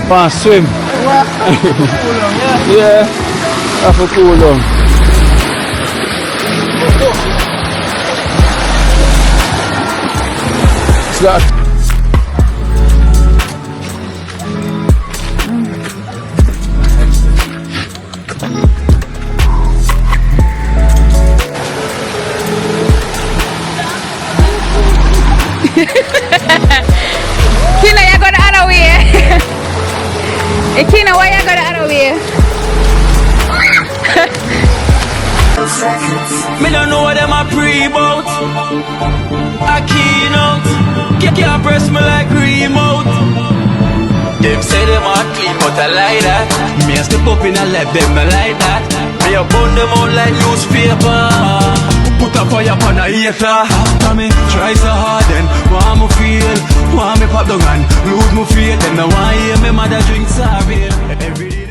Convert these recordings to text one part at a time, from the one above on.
Pass swim. Yeah, that's a cool one. It's got Kina, you go the other way. Kina, why you go the other way? Me don't know what them a pre-bout. A keynote. Can't press me like remote. Them say them a clean, but I like that. Me a step up in a left, them I like that. Me a burn them out like newspaper. Put a fire upon a hater. After me try so hard, then want me feel, want me pop down and lose me faith. Them no want hear me mother drink sorry. Every day.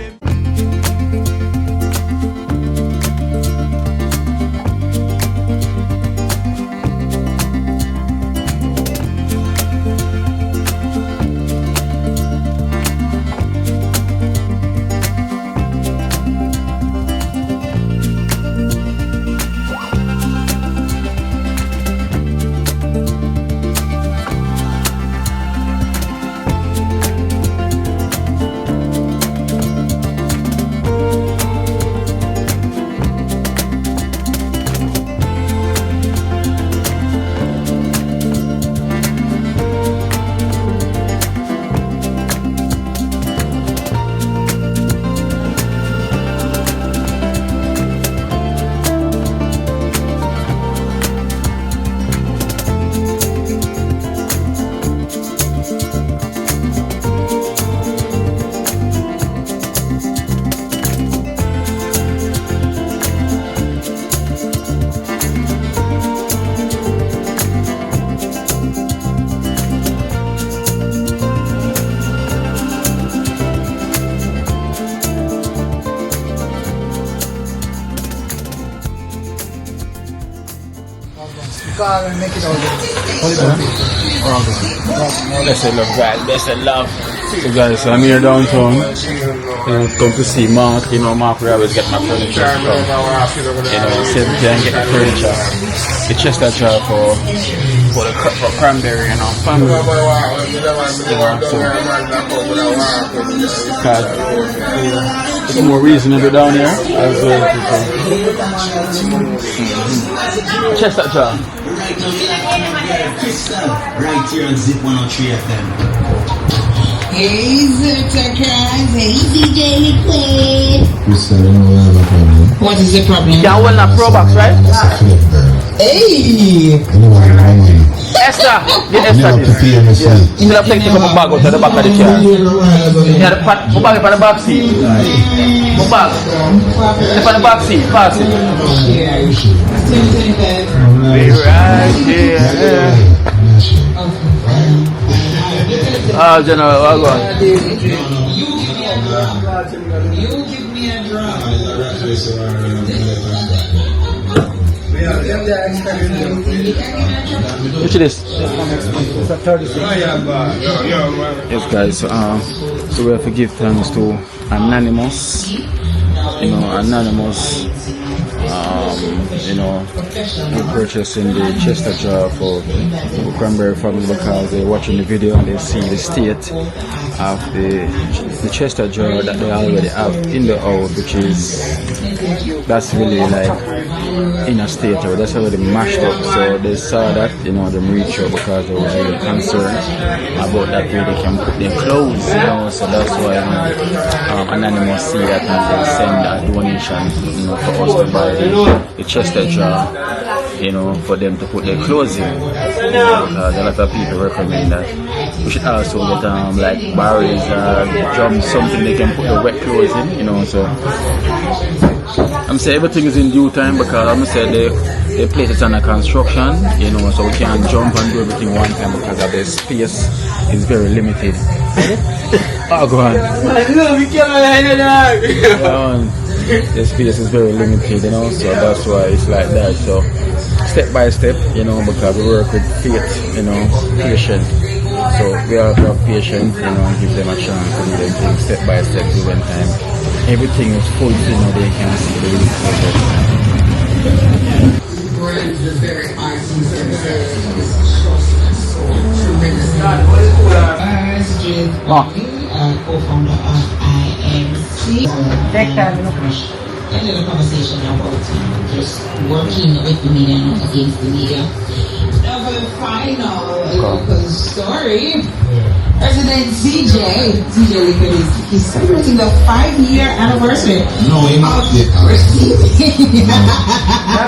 Make it all Bless the love, guys. Bless the love. So guys, I'm here downtown. Come to see Mark. You know, Mark, we always get my furniture from. You know, see if we can get the furniture. The Chester jar for Cranberry and our family. You know, so it's more reasonable down here as well. Chester jar. Right here on Zip 103 FM. Hey, Zip guys. Hey, DJ Liquid. What is the problem? You can't hold that Pro Box, right? Hey! Esther! Get Esther this. You should have taken a couple bag out of the back of the car. Yeah, the bag is on the back seat. The bag. It's on the back seat. Pass it. Be right here. Ah, General, well gone. You give me a drum. Which it is? Yes, guys. So we have to give thanks to Anonymous. You know, Anonymous. You know, we purchasing the Chester jar for the Cranberry family because they're watching the video and they see the state of the Chester jar that they already have in the house, which is, that's really like in a state or that's already mashed up. So they saw that, you know, them reach out because they were really concerned about that way they can put their clothes, you know. So that's why Anonymous see that and they send a donation, you know, for us to buy the Chester jar, you know, for them to put their clothes in. Because a lot of people recommend that we should also get like barrels or drums, something they can put the wet clothes in, you know. So I'm saying everything is in due time because I'm saying they place it under construction, you know, so we can't jump and do everything one time because of the space is very limited. Oh, go on. the space is very limited, you know, so that's why it's like that. So step by step, you know, because we work with faith, you know, patient. So we have to have patience, you know, and give them a chance to do them things step by step, given time. Everything is full, you know, they can see the real progress. Co-founder of IMC. Ended the conversation about just working with the media, not against the media. Now for the final local story, President CJ Liquid is celebrating the 5-year anniversary. No, you're not yet. Proceeding.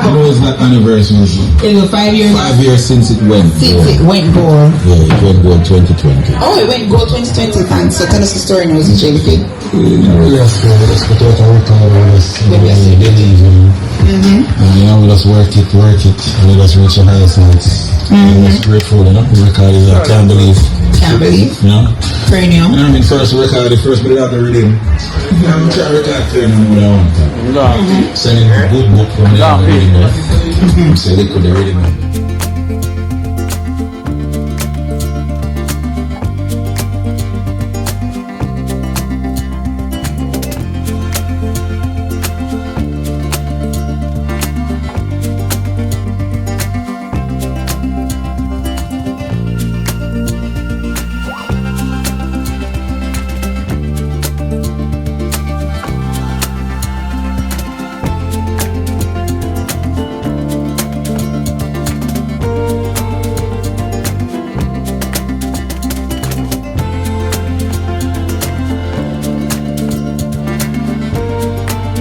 No, it's not anniversary. In the 5 years. 5 years since it went. Since it went gold. Yeah, it went gold 2020. Oh, it went gold 2020. Thanks. So tell us the story now, CJ Liquid. Yes, let's put out a record with us. Believe in. And you know, we just work it, and we just reach the highest heights. I'm just grateful, you know, the record is, I can't believe. Can't believe. You know? Cranium. I mean, first record, but it out the rhythm. I'm trying to record cranium what I want. Sending a good book from the rhythm there. So they could the rhythm.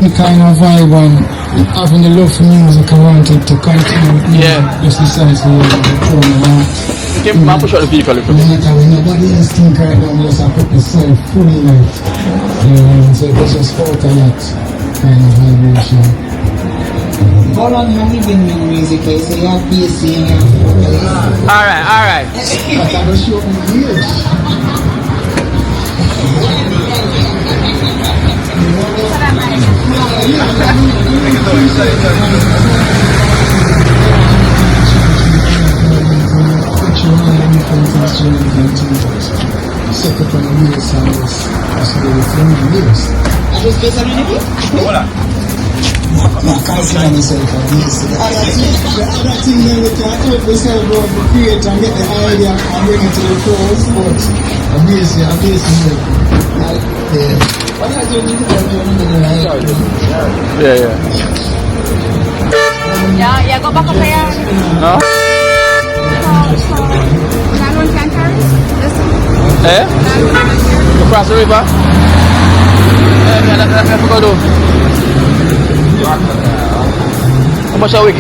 The kind of vibe and having the love for music, I wanted to continue. Just precisely the program. Okay, man, push out the vehicle a little bit. Nobody else think right now, just I put myself fully like, you know, so it was just out of that kind of vibration. How long have you been doing music? So you have BSc and you have vocals. Alright. But I was showing years. I just based on anything? I can't see myself on this. The other thing that we can help myself about the create and get the idea and bring it to the pros, but I'm basing like, yeah. What are you doing? Yeah. Yeah, go back up there. No? Nylon planters. This one. Eh? Across the river? That's what I do. How much a week?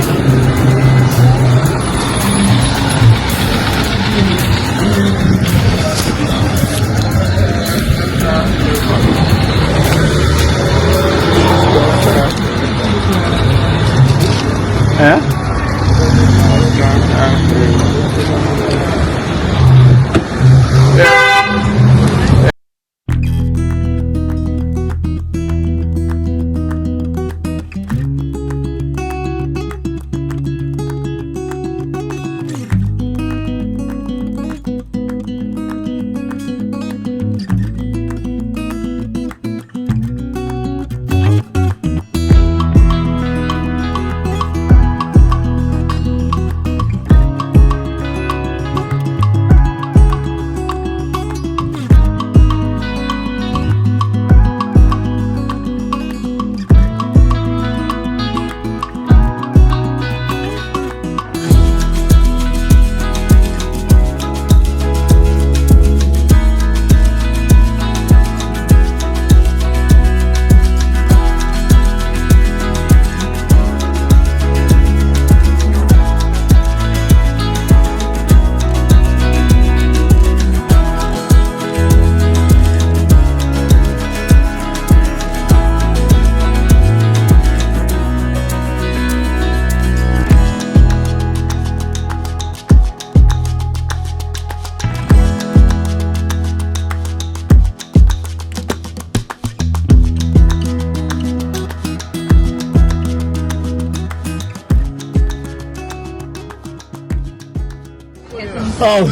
Oh.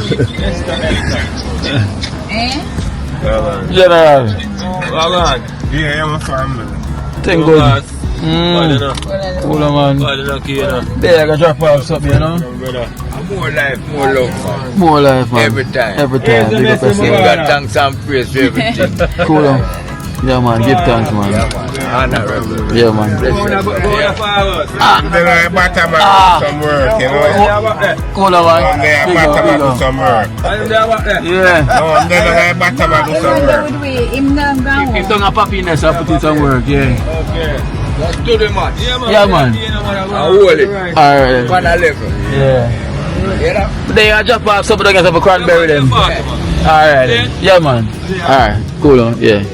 Eh? General. Yeah, I'm a farmer. Thing good. Cool man. There I got drop off something, you know. More life, more love, man. More life, man. Every time. Every time. Big up Give yourself. God thanks and praise for everything. Cool on. Yeah man, give thanks man. Honorable. Yeah man. Then I bottom do some work, you know. Cool on man. Then I Big bottom up, do some work. yeah. No, then I bottom do some work. If don't have happiness, I put in some work, yeah. Do the match. Yeah man. I hold it. Alright. On a level. Yeah. You know? They are drop off some of the guys have a cranberry then. Alright. Yeah man. Alright. Cool on, yeah.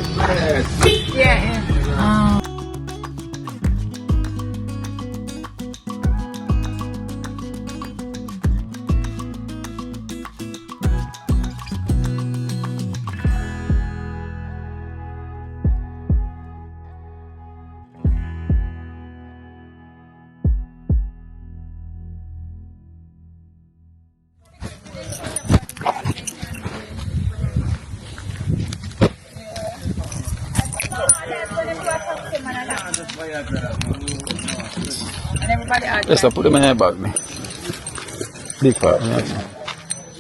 Yes, I put them in my bag, me. Big part.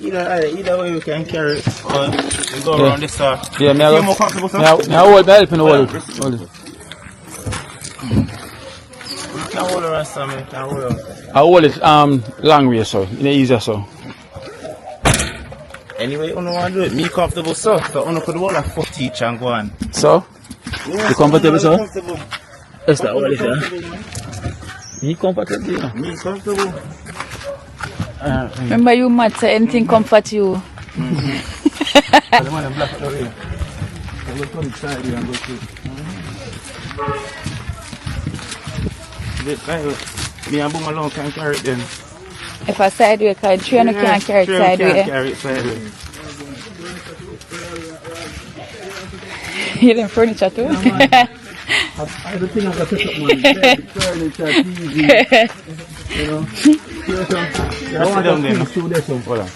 Either way you can carry it or you go around this side. Yeah, me I Feel go. more comfortable, sir? Me I hold, me help in the hold. Hold it. You can hold around, sir, man. You can hold around. I hold it long way, so in the easier, so. Anyway, you don't want to do it. Me comfortable, sir. So you could hold a foot each and go on. So, you comfortable, sir? Comfortable. Yes, that hold it, sir. Me comfortable, you know. Me comfortable. Remember you mad, so anything comfort you. Me and Boom alone can carry it then. If I sideway, can train you can't carry it Train sideway. can't carry it sideways. You didn't furniture too? I don't think I got to take money. Furniture, TV, you know. I want to through this one. Hold on.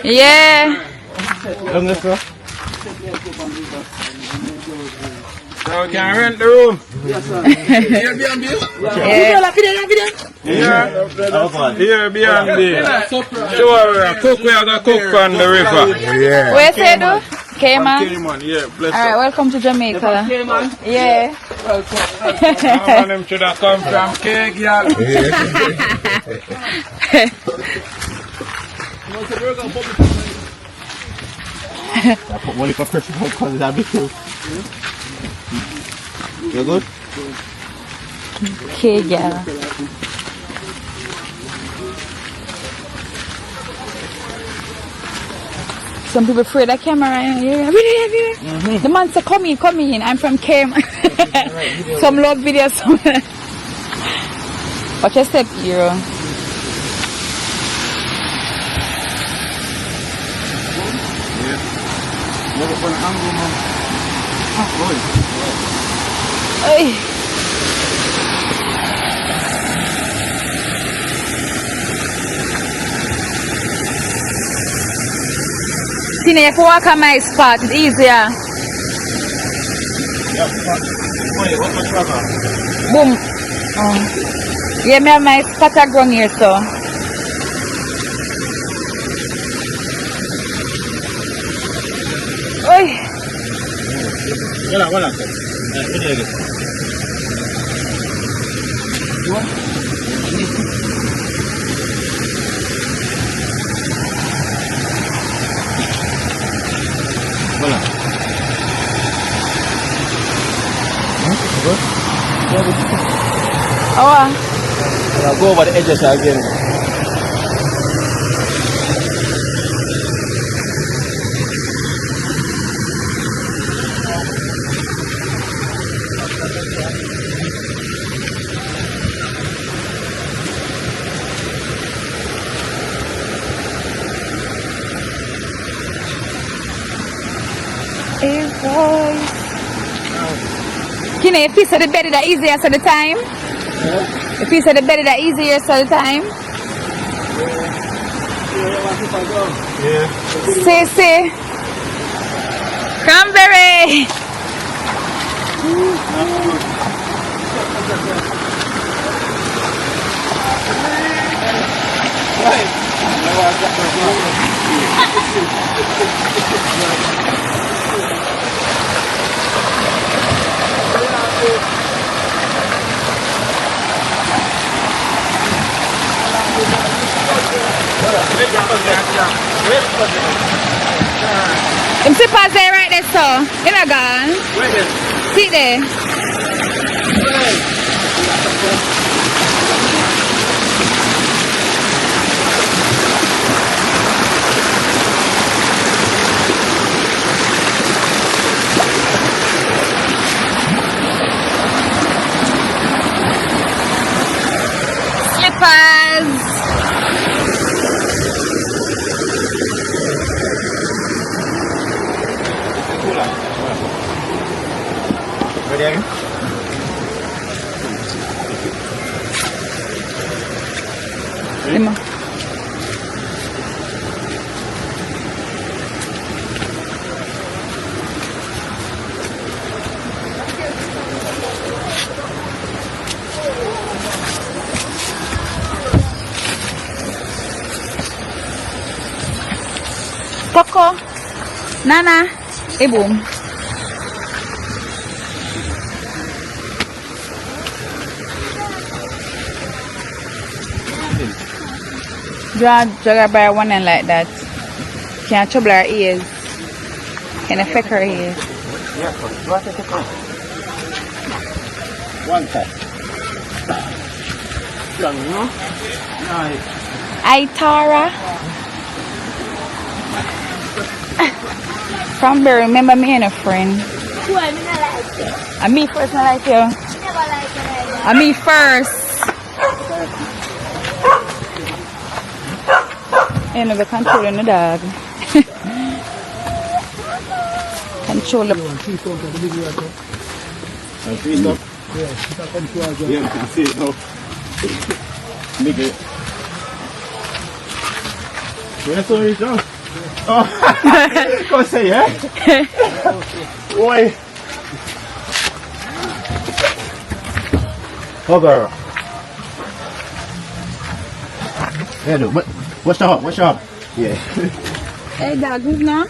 Yeah. Down this way. Now we can rent the room. Yeah. Airbnb. Sure, cook we are gonna cook on the river. Yeah. Where say do? Cayman? Cayman, yeah, bless Alright, welcome to Jamaica. Yeah. All them should have come from Cake, y'all. I put money for Christmas because that'd be cool. You good? Okay, yeah. Some people afraid of camera. Yeah. The man said, come in. I'm from Cayman. Some love videos. Watch your step, hero. Ay. Tina, you can walk on my spot, it's easier. Boom. Oh. Yeah, me have my spot are grown here, so. Oi. Voilà. Oh. I'll go over the edges again. Hey, boys. Kine, if you say the better, the easier so the time. If you say the better, the easier so the time. Yeah. See. Cranberry. Them slippers there right there, so. You're not gone. See there. Slippers. Ready again? Emma. Coco, Nana, Iboom. Drag her by one end like that. Can't trouble her ears. Can affect her ears. One time. Long, you know? Nice. Hi, Tara. Cranberry, remember me and a friend. Who I mean, I like you. And me first, I like you. I never like you like that. And me first. You know, we're controlling the dog. Control the... And feet up. Yeah, you can see it now. Make it. Where's the way down? Oh, come say, eh? Boy. Over. Yeah, dude. What's the hop? What's your hop? Yeah. Hey, dog, who's now?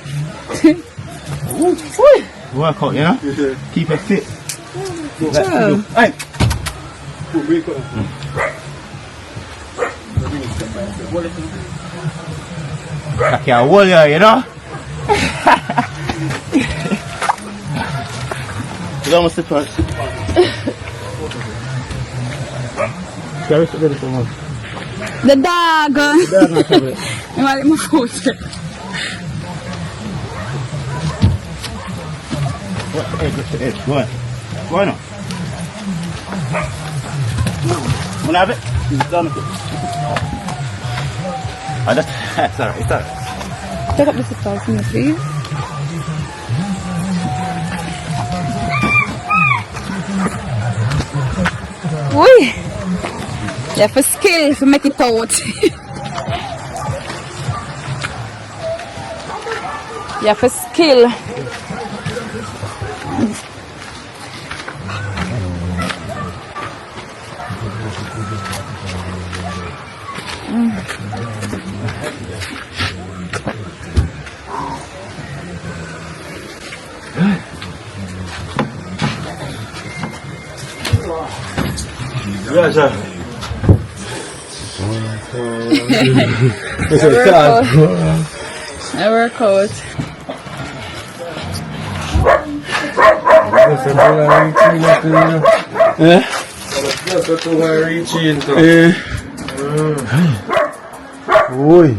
Work out, you know? Keep it fit. Sure. Hey. I can't hold you, you know? You almost sit first. Carry it ready for one. The dog. The dog not cover it. I want to my foot. What the edge? What's the edge? Go on. Go on now. Wanna have it? It's done with it. Oh, that's alright, it's alright. Take up the slippers for me, please. Oi! You have a skill to make it out. You have a skill. Yeah, sir. I work out. Oi.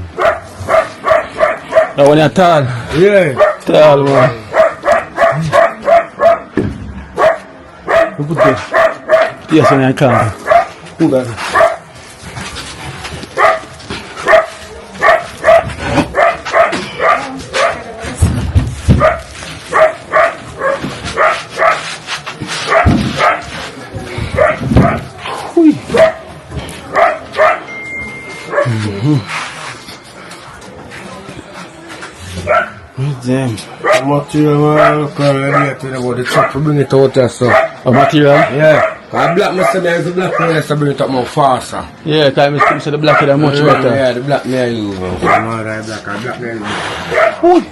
That one you're tall. Yeah. Tall one. Who put this? Yes, when I come. Who got it? Damn. Material, look about the truck to bring it out there, so. A material? Yeah. Cause black must be the black one has to bring it up more faster. Yeah, because I say the black is much better. Yeah, the black me I use. Black me I use.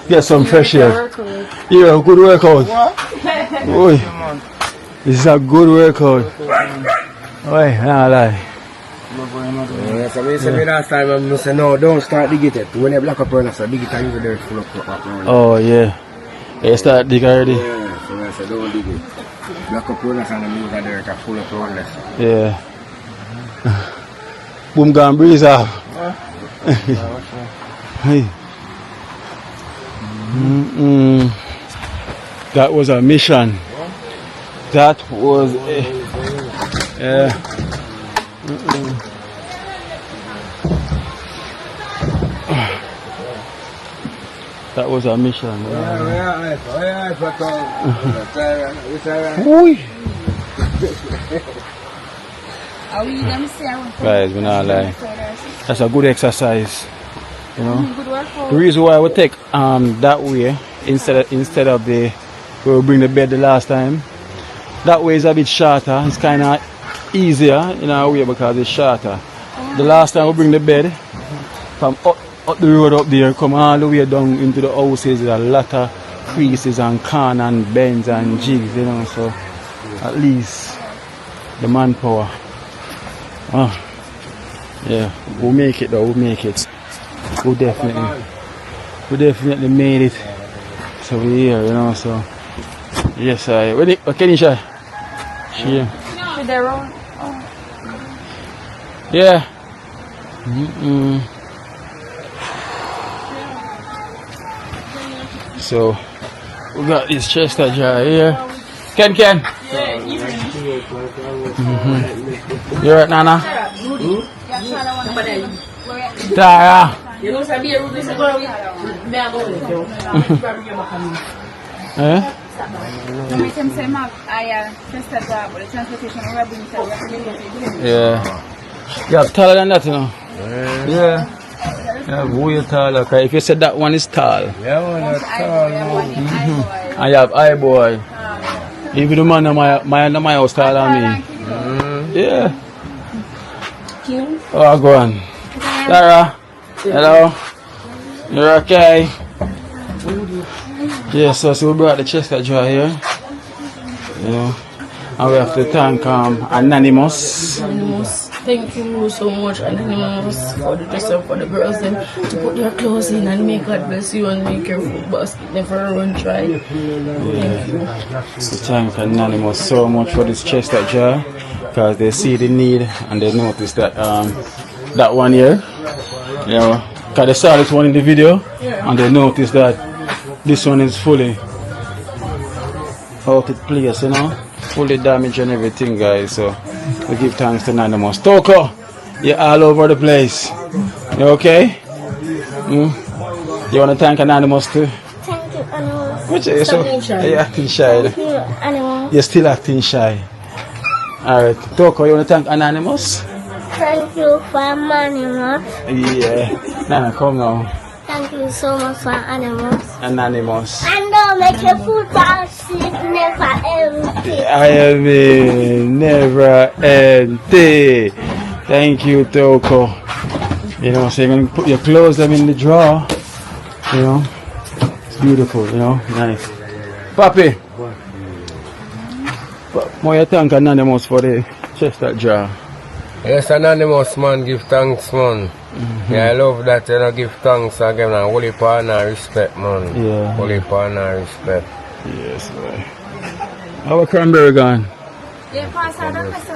Get some fresh air. Yeah, good workout. Oi. This is a good workout. Oi, nah lie. Yeah, so we say last time I say no, don't start dig it. When you black up on us, dig it and use the dirt full of crop. Oh yeah. You start dig already? Yeah, so I say don't dig it. Black up on us and use the dirt full of roundness. Yeah. Boom gone breeze off. Hey. That was a mission. That was that was a mission. Guys, we not lie. That's a good exercise. You know. The reason why we take that way instead of the we bring the bed the last time. That way is a bit shorter. It's kind of easier in a way because it's shorter. The last time we bring the bed from up the road up there, come all the way down into the houses, there's a lot of creases and corn and bends and jigs, you know. So at least the manpower. Yeah, we'll make it though. We'll make it. We definitely made it. So we're here, you know. So yes, what can you say? Yeah. So we got this Chester jar here. Ken. You right, Nana? Tara. Yeah. You have taller than that, you know? Yeah. Yeah, way taller. Okay, if you said that one is tall. Yeah, one is tall. I have eye boy. Even the man in my house taller than me. Yeah. Oh, go on. Tara. Hello. You're okay? Yes, so we brought the Chester jar here. You know, and we have to thank Anonymous. Thank you so much, Anonymous, for the dress up for the girls them to put their clothes in and make God bless you and make your food basket never run dry. Thank you. We thank Anonymous so much for this Chester jar because they see the need and they notice that that one here, you know, because they saw this one in the video and they noticed that this one is fully out of place, you know, fully damaged and everything, guys. So we give thanks to Anonymous. Toko, you're all over the place. You okay? You want to thank Anonymous too? Thank you, Anonymous. Which is so? You're acting shy. Thank you, Anonymous. You're still acting shy. Alright, Toko, you want to thank Anonymous? Thank you for Anonymous. Yeah. Nana, come now. Thank you so much for Anonymous. Anonymous. And don't make your food basket never empty. I mean, never empty. Thank you, Toko. You know, so you're going to put your clothes them in the drawer. You know, it's beautiful, you know, nice. Papi, more thank Anonymous for the Chester jar. Yes, Anonymous, man, give thanks, man. Yeah, I love that, you know, give thanks again, and holy partner respect, man. Yeah. Holy partner respect. Yes, boy. How about Cranberry gone? Yeah, Pastor, don't mess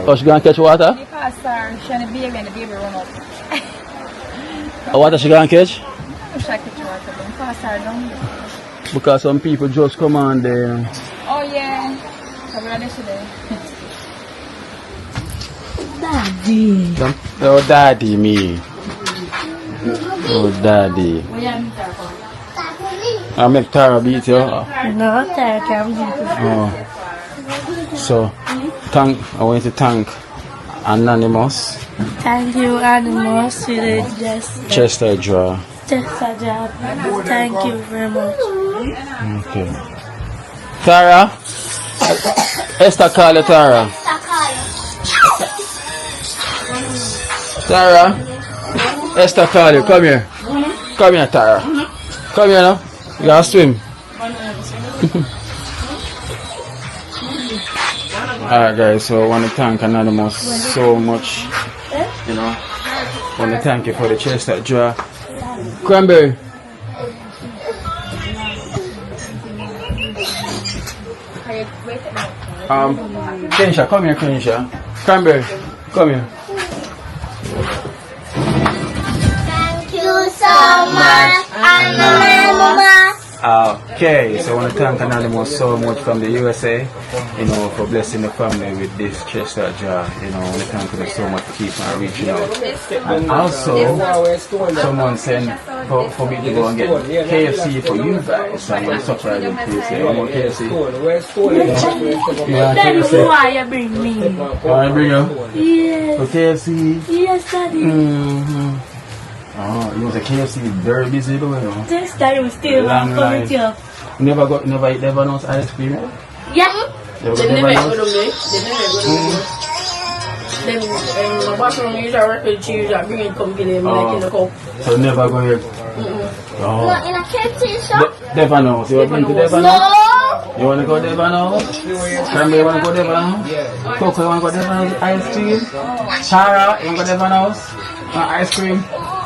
Oh, she gonna catch water? The pastor, she and the baby and the baby run up. What water she gonna catch? I'm sure I catch water, but Pastor don't. Because some people just come on there. Oh yeah. So we're ready today. Daddy. Oh, daddy, me. Oh, daddy. I make Tara beat you. No, Tara can't beat you. Oh. So, I want to thank Anonymous Thank you, Animals, for the Chester draw. Chester job. Thank you very much. Okay. Tara? Esther call you Tara. Tara? Esther call you. Come here. Come here, Tara. Come here now. You gotta swim. Alright guys, so I want to thank Anonymous so much. You know, I want to thank you for the chest that draw. Cranberry. Kensha, come here, Kensha. Cranberry, come here. Thank you so much, Anonymous. Okay, so I want to thank Anonymous so much from the USA, you know, for blessing the family with this chest that jar. You know, I want to thank them so much for keeping on reaching out. And also, someone sent for me to go and get KFC for you guys. So I'm going to surprise them KFC. One more KFC. Yeah, Daddy, KFC. why you bring me? Why I bring you? Yes. For KFC? Yes, Daddy. Oh, you know the KFC is very busy though, you know. This time we still Long coming line. here. Never eat Devanos ice cream? Yeah. Never They got never go Devanos? to me. They never go to me. Then my boss from usually work with cheese and bring it come get them like in the cup. So never go here. Oh. Not in a KFC shop? Devanos. You want to go to Devanos? No. You want to go Devanos? Cranberry, you want to go Devanos? Coco, you want to go Devanos ice cream? Shara, you want to go Devanos? Ice cream?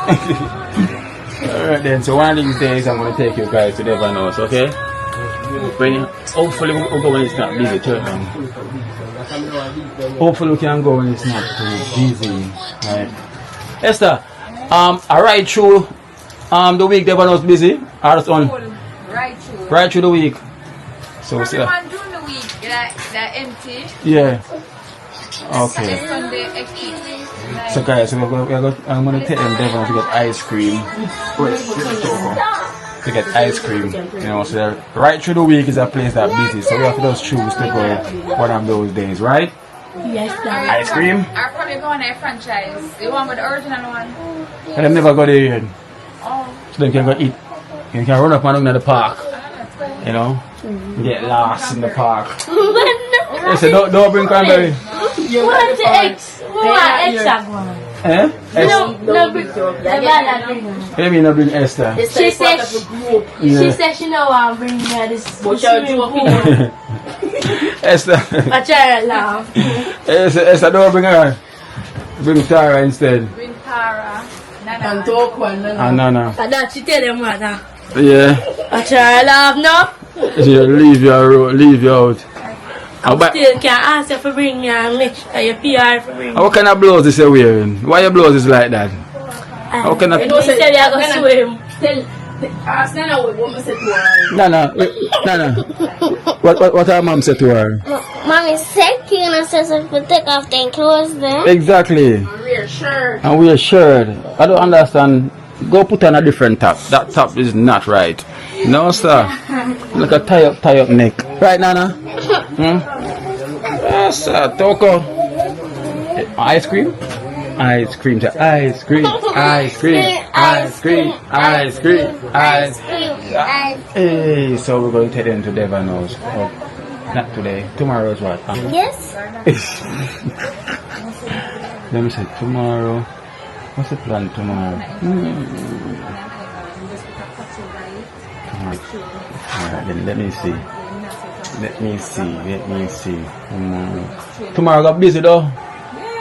Alright then, so one of these days I'm going to take you guys to Devanos, okay? Hopefully we'll go when it's not busy, too. Hopefully we can go when it's not too busy. Right? Esther, I ride through the week Devanos busy, or it's on? Right through the week. So From see the that? one during the week, they're empty. Yeah. Okay. This Sunday, empty. So guys, I'm gonna take them Devanos to get ice cream. To get ice cream, you know. So they're- right through the week is a place that's busy, so we have to just choose to go one of those days, right? Yes, Daddy. Ice cream, I'll probably go on a franchise. You want with the original one? and them never go there yet. Oh. So they can go eat. You can run up and down in the park, you know. Get lost in the park. They say don't bring Cranberry. What's the X? What extra one? Eh? No, bring the bring her. What do you mean not bring Esther? She said she said she know I'm bringing her this swimming pool. Esther. I try to laugh. Esther, don't bring her. Bring Tara instead. Bring Tara. Nana. And talk one, Nana. And that she tell them what now. Yeah. I try to laugh now. She leave you out. I still can ask you for bring me and make sure your PR for bring me. What kind of blouse is you wearing? Why your blouse is like that? How can I? You say we are going to swim. Ask Nana what mom said to her. Nana. What her mom said to her? Mommy said Kina says if we take off their clothes then. Exactly. We're sure. And wear shirt. I don't understand. Go put on a different top. That top is not right. No, sir. Like a tie up neck. Right, Nana? Yes, sir. Toko. Ice cream? Ice cream. Ice cream. Ice cream. Ice cream. Ice cream. Ice cream. Hey, so we're going to take them to Devanos. Oh, not today. Tomorrow is what? Yes. Let me say tomorrow. What's the plan tomorrow? Alright, then let me see. Tomorrow got busy though.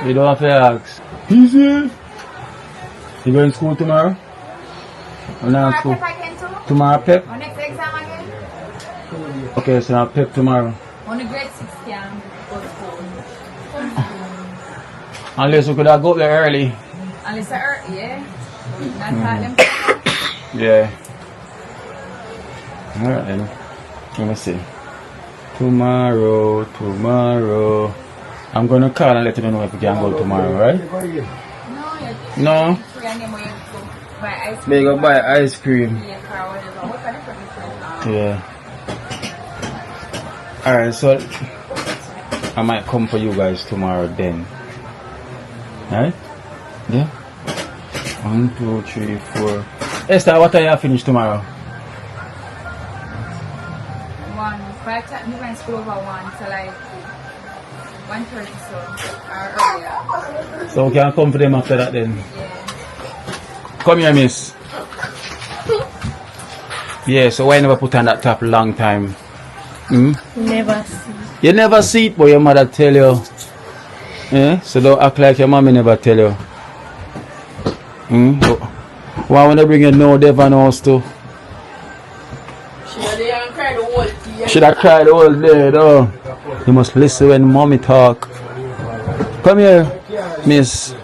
You don't have to ask. Busy? You going to school tomorrow? Or not school? Tomorrow pep? On next exam again? Okay, so I'll pep tomorrow. On the grade 6 can go to school. Unless we could have got there early. Unless yeah. Not them. Yeah. Alright then. Let me see. Tomorrow. I'm gonna call and let you know if we can go tomorrow, right? No? They go buy ice cream. Yeah. Alright, so I might come for you guys tomorrow then. Right? Yeah. 1, 2, 3, 4. Esther, what time you finish tomorrow? 1. By the time we went school over 1, so like 1:30 so or earlier. So we can come for them after that then. Yeah. Come here, miss. Yeah, so why never put on that top long time? Never see. You never see it, but your mother tell you. Yeah? So don't act like your mommy never tell you. Why wanna bring your no Devon house too? Should I cry the whole day though? You must listen when mommy talk. Come here, miss.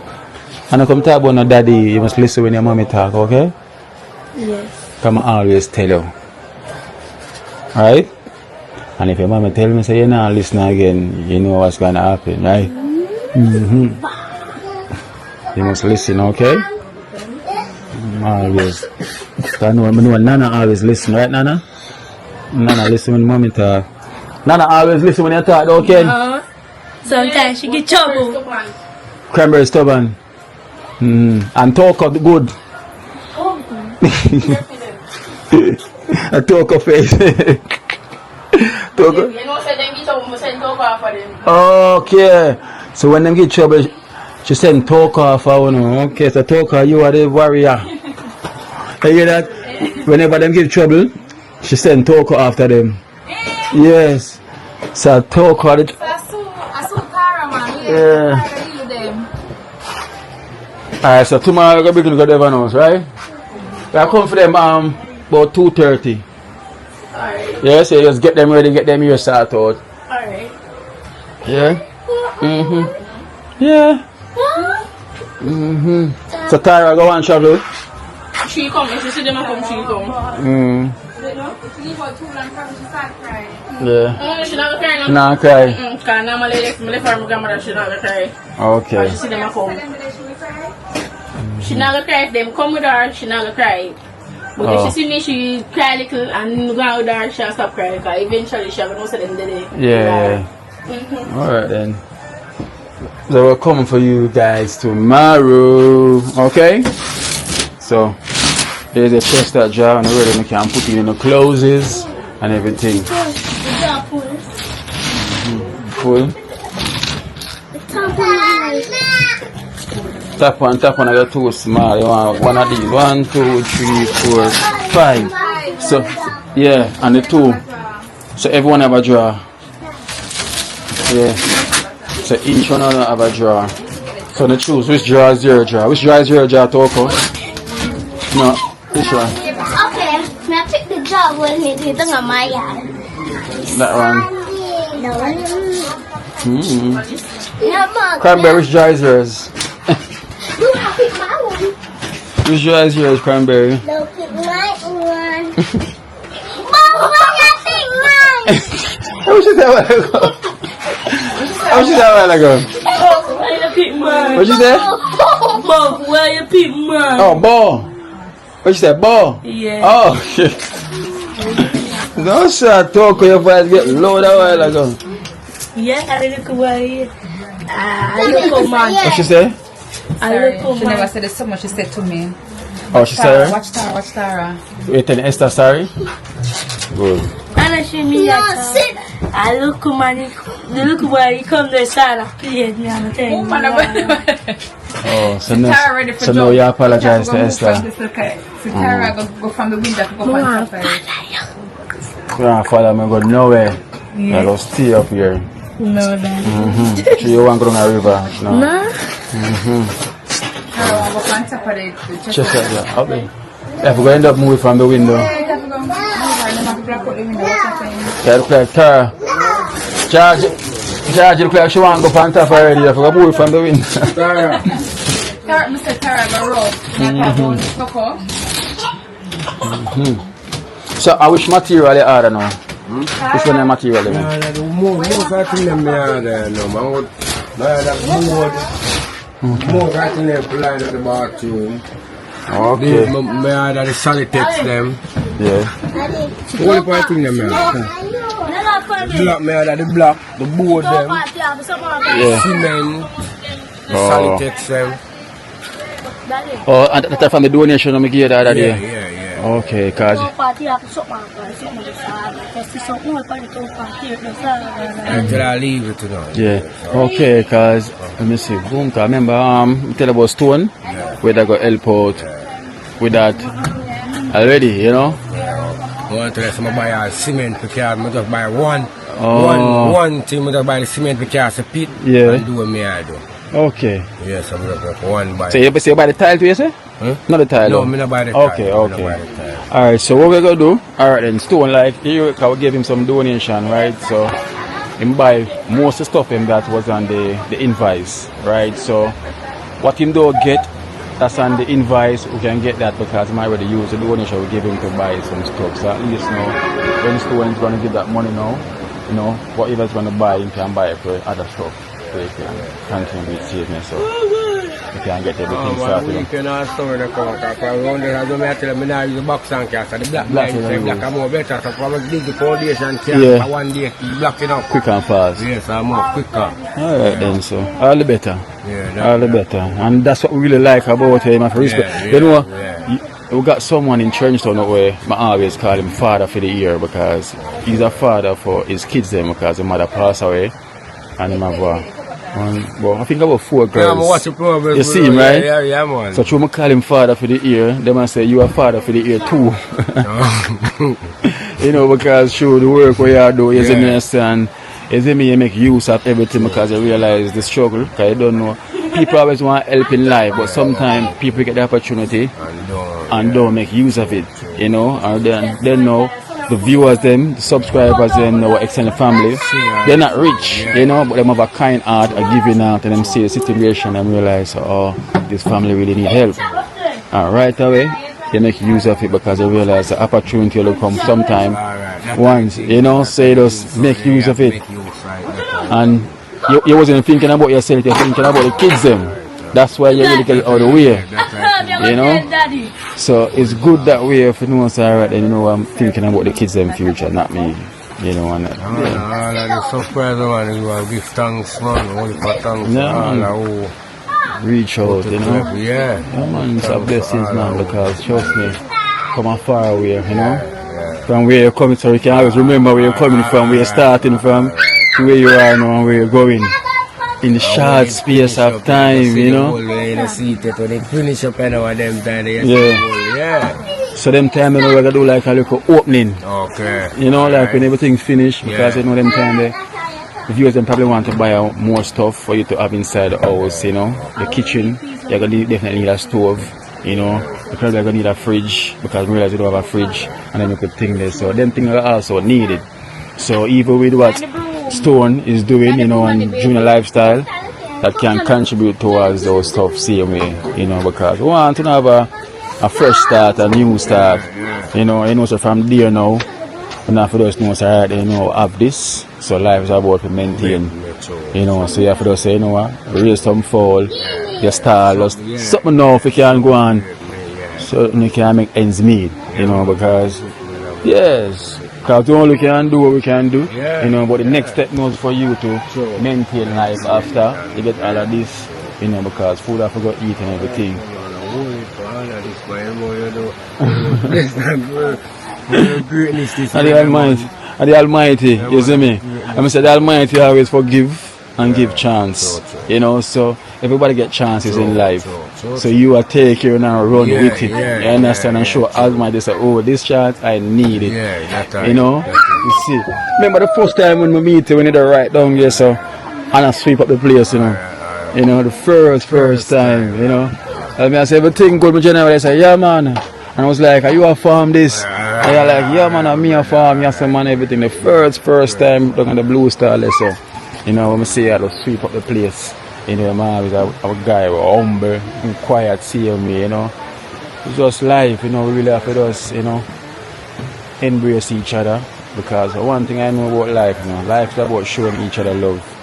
And I come talk about no daddy. You must listen when your mommy talk, okay? Yes. Come always tell you. Right? And if your mama tell me say you're not listening again, you know what's gonna happen, right? You must listen, okay? Always. I know Nana always listen, right, Nana? Nana listen when mommy talk. Nana always listen when you talk, okay? Sometimes she get trouble. Cranberry stubborn. And talk of good. I talk of face. Talk of... Okay. So when them get trouble, she send talk off. Okay, so talk off, you are the warrior. You hear that? Whenever them get trouble, she send talk after them. Yes. So talk off. I saw Tara, man. Yeah. Alright, so tomorrow we're going to go to Devon house, right? I come for them about 2:30. Alright. Yeah, so you just get them ready, get them here start out. Alright. Yeah? Yeah. So Tara go and travel? She come, if she see them come, she come. Yeah. She not cry no. Nah, cry. Because normally if my farm grandmother, she not cry. Okay. She see them come. She not cry if them come with her, she not cry. But if she see me, she cry a little and go out with her, she'll stop crying because eventually she'll know say them day. Yeah. Alright then. So we're coming for you guys tomorrow. Okay? So there's a chest that jar and already we can put it in the clothes and everything. Full. Tap one, I got 2 small. You want one of these. 1, 2, 3, 4, 5. So yeah, and the 2. So everyone have a drawer. Yeah. So each one have a drawer. So they choose which drawer is your drawer. Which drawer is your drawer, Toko? No, which one? Okay, now pick the jar with me. It's on my yard. That one. No one. Cranberry, which jar is yours? You have pick my one. Which jar is yours, Cranberry? No, pick my one. Mom, why you pick mine? How was that while ago? How was that while ago? Where you pick mine? What you say? Bob, where you pick mine? Oh, ball. What you say, ball? Yeah. Oh, shit. No, sir, talk your voice get low that while ago. Yeah, I look away. I look man. What she say? I look She never said it so much, she said to me. Oh, she said? Watch Tara. Wait, tell Esther sorry? Good. Anna, she me I look man. The look where he come there, Sarah. Please, me, I'm telling you. Oh, so now, Tara ready for so now you apologize to Esther. Esther. So Tara go from the window to go from the side. You don't follow me, go nowhere. Yeah. I'll stay up here. No, that. So you want to go down the river? No. No. Tara go from top of the Just like that. Okay. If we end up moving from the window. Tara look like Tara. George look like she want to go on top already. If we move from the window. Tara, Mr. Tara go rope. So, which material you order now? Which one is material you want? The more I think them there, no man. More I think them blind at the bathroom. Okay. Me order the Solitex them. Yeah. Only part thing them there. Block me order the block, the board them, Yeah. cement, Sanitex them. Oh, and that's from the donation I give you the other Yeah, day. yeah, yeah. Okay, cause Until I leave it, you know. yeah. Okay, cause let me see. Boom. Cause remember tell about Stone where they got help out with that already, you know. Want to let somebody buy a cement because I just buy one Oh. one thing, I just buy the cement because a pit Yeah. and do what me I do. Okay. Yes, I'm just like one buy. So you buy the tile too, you say? Huh? Not the tile. No, though? me not buy the tile. Okay, Me okay. not buy the tile. Alright, so what we're gonna do, alright then, Stone, like, you can give him some donation, right? So, him buy most of the stuff him that was on the invoice, right? So, what him do get, that's on the invoice, we can get that because him already used the donation we give him to buy some stuff. So, at least now, when Stone is gonna give that money now, you know, whatever he's gonna buy, he can buy it for other stuff. So, he can continue with saving, so, you can get everything started. You can also when I come out, because around there, I don't tell them, I use the box and cast, and the black Black line, is the black good. are more better, so probably dig the foundation, cast Yeah. for one day, keep blocking up. Quick and fast. Yes, I'm more quicker. Alright then, so, all the better. Yeah, All the better. And that's what we really like about him. I respect. Yeah, You know, yeah. we got someone in Trenchtown where I always call him father for the year because he's a father for his kids them because the mother passed away and him have well, I think about 4 girls. Yeah, I'm watching progress. You see him, right? Yeah, man. So through me call him father for the year, they must say you are father for the year too. You know, because through the work where you do, you see me understand, you see me, you make use of everything because you realize the struggle, because you don't know. People always want help in life, but sometimes people get the opportunity and don't make use of it, you know, and then know the viewers them, the subscribers them, our extended family, they're not rich, you know, but they have a kind heart, a giving heart, and them see the situation and realize, oh, this family really need help. And right away, they make use of it because they realize the opportunity will come sometime once, you know, so you just make use of it. And you wasn't thinking about yourself, you're thinking about the kids them. That's why you really get it out of the way, you know. So it's good that way if you know, so alright, then you know I'm thinking about the kids them future, not me, you know. And All of the surprise, man, you will give thanks, man, only for thanks. Yeah, man. All who reach out, you know. Yeah. Yeah, man, it's a blessings, man, because trust me, come a far away, you know. From where you're coming, so you can always remember where you're coming from, where you're starting from, to where you are now and where you're going. In the short space of time, you know. Yeah. So them time, you know, we're gonna do like a little opening. Okay. You know, like when everything's finished, because you know them time the viewers them probably want to buy more stuff for you to have inside the house, you know. The kitchen, you're gonna definitely need a stove, you know. You're probably gonna need a fridge because we realize you don't have a fridge and then you could think there. So them things are also needed. So even with what Stone is doing, you know, and junior lifestyle, that can contribute towards those stuff same way, you know, because we want to have a fresh start, a new start, you know, so from there now, we have to just know, so right, you know, have this, so life is about to maintain, you know, so you have to just say, you know what, raise some fall, you start, just something now if you can go on, so you can make ends meet, you know, because, yes, because we only can do what we can do, you know, but the next step now is for you to maintain life after you get all of this, you know, because food I forgot eat and everything. And the Almighty, you see me? I say the Almighty always forgive and give chance, you know, so everybody get chances in life. So you are take care and run with it, you understand, and show Almighty say, oh, this chance, I need it, you know, you see. Remember the first time when we meet you, we need to write down here, so, and I sweep up the place, you know, the first time, you know. I mean, I say, everything good, my general, I say, yeah, man. And I was like, are you a farm this? And you're like, yeah, man, I'm me a farm, yes, man, everything. The first time, down on the Blue Star, so, you know, when I say I just sweep up the place, you know, man, is a guy, humble, and quiet, seeing me, you know. It's just life, you know, we really have to just, you know, embrace each other. Because one thing I know about life, you know, life is about showing each other love.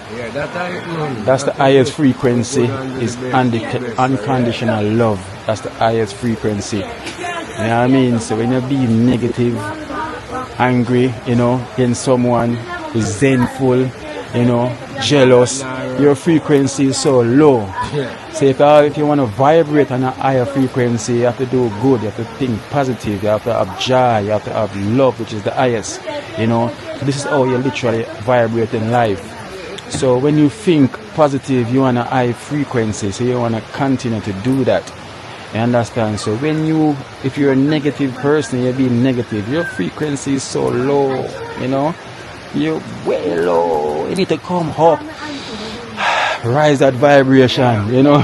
That's the highest frequency, is unconditional love. That's the highest frequency. You know what I mean? So when you be negative, angry, you know, against someone, resentful, you know, jealous, your frequency is so low. So if you want to vibrate on a higher frequency, you have to do good, you have to think positive, you have to have joy, you have to have love, which is the highest. You know, this is how you literally vibrate in life. So when you think positive, you want a high frequency, so you want to continue to do that. You understand? So if you're a negative person, you're being negative, your frequency is so low, you know, you're way low. You need to come up, rise that vibration, you know.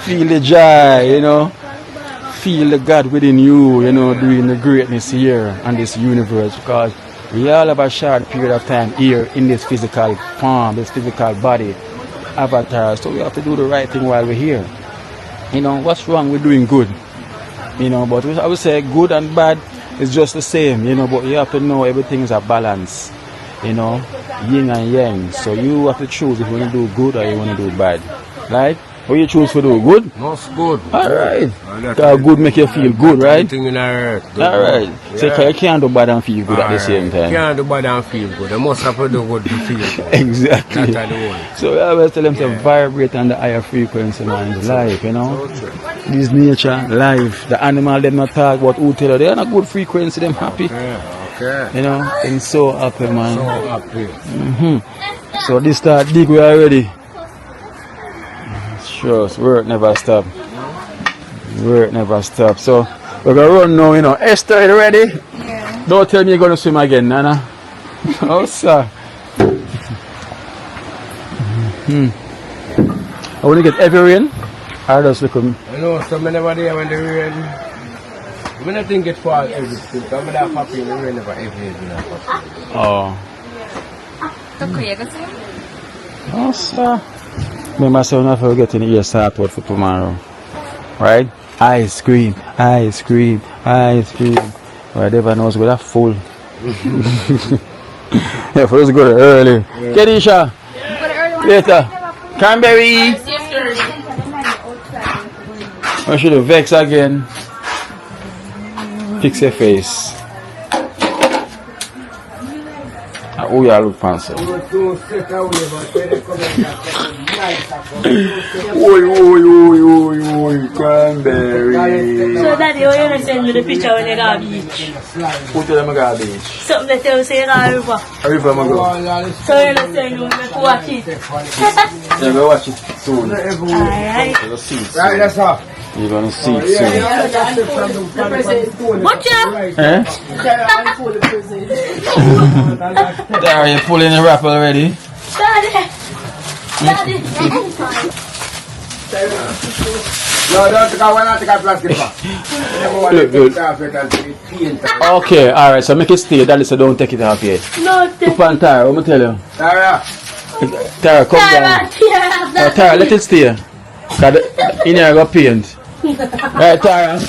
Feel the joy, you know, feel the God within you, you know, doing the greatness here on this universe, because we all have a short period of time here in this physical form, this physical body, avatar. So we have to do the right thing while we're here. You know, what's wrong with doing good? You know, but I would say good and bad is just the same, you know, but you have to know everything is a balance, you know, yin and yang. So you have to choose if you want to do good or you want to do bad. Right? What you choose to do? Good? Most good. Alright. Because good make you feel good, right? Everything in our earth. Alright. So you can't do bad and feel good at the same time. You can't do bad and feel good. You must have to do good to feel good. Exactly. That's the one. So I always tell them to vibrate on the higher frequency, man. It's life, you know. This nature, life. The animal, them not talk about who tell you. They're on a good frequency, them happy. Yeah, okay. You know, and so happy, man. So happy. So this start dig we already. Sure, so work never stop. Work never stop. So we're gonna run now, you know. Esther, you ready? Yeah. Don't tell me you're gonna swim again, Nana. Oh, sir. I want to get every rain. I just look at me. I know, so many never there when the rain. I don't think it fall every still. I'm not happy in the rain never every day. Oh. Oh, sir. Me myself not forgetting the start out for tomorrow. Right? Ice cream, ice cream, ice cream. Whatever knows with that full. Yeah, first go early. Kedisha. Later. Cranberry. I should have vex again. Fix your face. Oh, yeah, look fancy. Oi, Cranberry. So daddy, how you gonna send me the picture when you go to the beach? Who tell them I got a beach? Something that you say you go to the river. A river I'm go. So you gonna send me to watch it? Yeah, go watch it soon. Alright. You're gonna see it Right, soon. that's all. You're gonna see it soon. Watch out! Eh? There, are you pulling the wrap already? Daddy! Daddy! No, don't take a plastic bag. Look. Okay, alright, so make it stay. Daddy said don't take it off yet. No, Up on Tara, what me tell you? Tara. Tara, come down. Tara, let it stay. Cause in here I got paint. Right, Tara?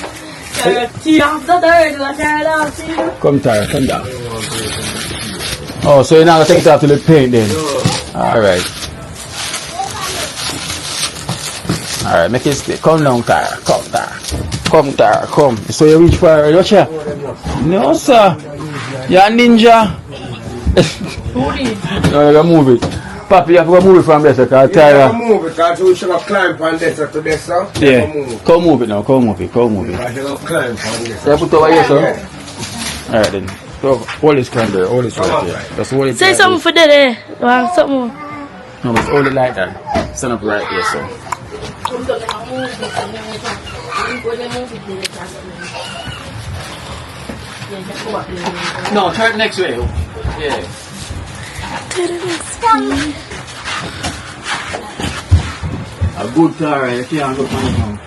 Come, Tara, come down. Oh, so you're not going to take it off to the paint then? Alright. Alright, make it stay. Come down, Tara. Come, Tara. Come, Tara, come. So you reach for it. Watch here. No, sir. You're a ninja. No, you're going to move it. Papi, you have to move it from there, sir. Tara. Move it, because we should have climbed from this to this, sir. Yeah. Come move it now. Come move it. Come move it. I should have climbed from this. Yeah, put over here, sir. Alright then. So, hold this Cranberry. Hold this right here. Just hold it. Say like something this. for daddy. Want something? No, just hold it like that. Stand up right here, sir. No, turn next way. Yeah. A good car, you can't go from now.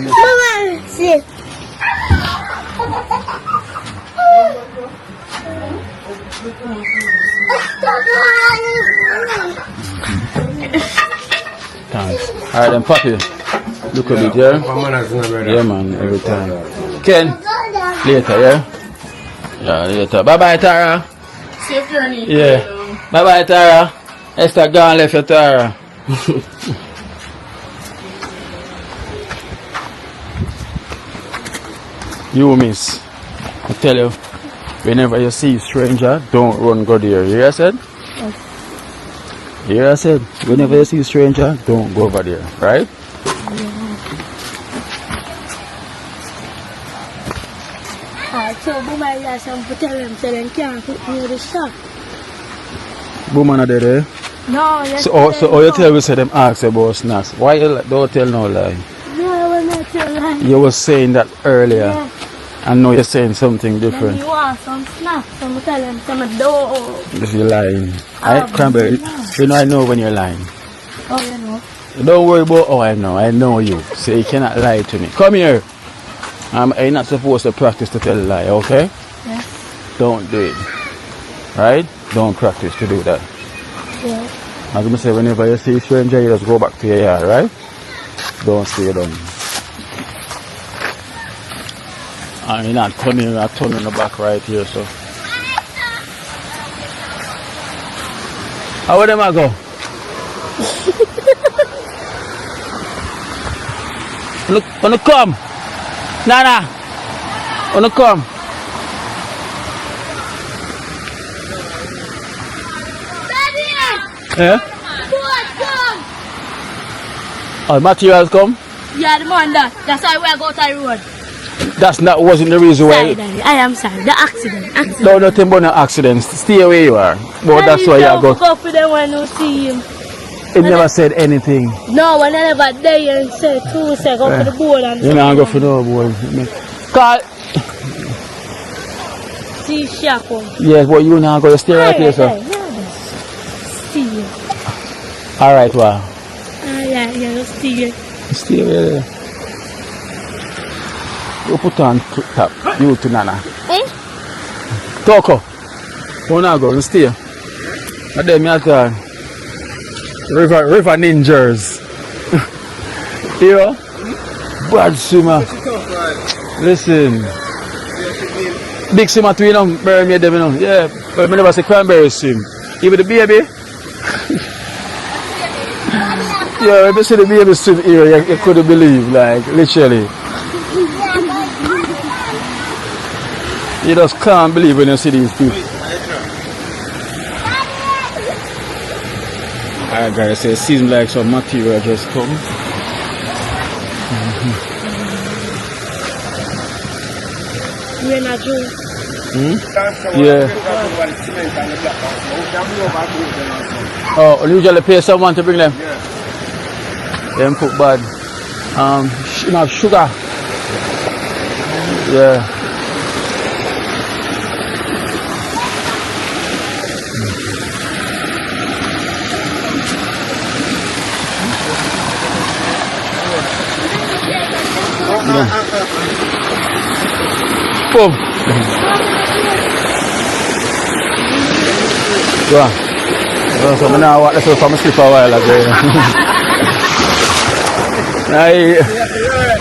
Mama, sit. Thanks. Alright then, Papi. Look a bit, yeah? Yeah, man, every time. Ken, later, yeah? Yeah, later. Bye-bye, Tara. Safe journey. Yeah. Bye-bye, Tara. Esther gone left you, Tara. You miss. I tell you, whenever you see stranger, don't run go there. You hear I said? You hear I said? Whenever you see stranger, don't go over there. Right? So, Boomer last time to tell them so they can't put near the shop. Woman are there. No, So you tell me say them ask about snacks. Why you don't tell no lie? No, I will not tell them. You were saying that earlier. Yeah. And now you're saying something Then different. you want some snacks, so I tell them some dough. If you're lying. Cranberry, you know I know when you're lying. Oh, you know. Don't worry about I know you. So you cannot lie to me. Come here. You're not supposed to practice to tell a lie, okay? Yeah. Don't do it. Right? Don't practice to do that. Yeah. As I say, whenever you see a stranger, you just go back to your yard, right? Don't stay down. And you're not turning the back right here, so. How would them I go? Wanna come? Nana! Wanna come? Yeah? Oh, materials come? Yeah, the man that's why we go to the road. Wasn't the reason Sorry, why. Daddy. I am sorry. The accident. No, nothing but no accidents. Stay where you are. But that's why you go. Go for them when you see him. He never said anything. No, when I never there and say two say go for the board and You know, go for no board. Call. see Shako. Yes, but you now go to stay right here, sir. See you. Alright, wow. Yeah, see you. Stay there. You put on top. You to Nana. Eh? Toko. You now go and stay. And then me at River Ninjas. You know? Bad swimmer. Listen. Big swimmer too, you know, bury me them, you know. Yeah, but I never say Cranberry swim. Even the baby. Yeah, if you see the baby swim here, you couldn't believe, like, literally. You just can't believe when you see these people. Alright guys, so it seems like some material just come. You're not Joe. Yeah. Oh, usually pay someone to bring them? Yeah. Them put bad. Sugar. Yeah. Boom. Go on. So I now walk this way from sleep a while ago.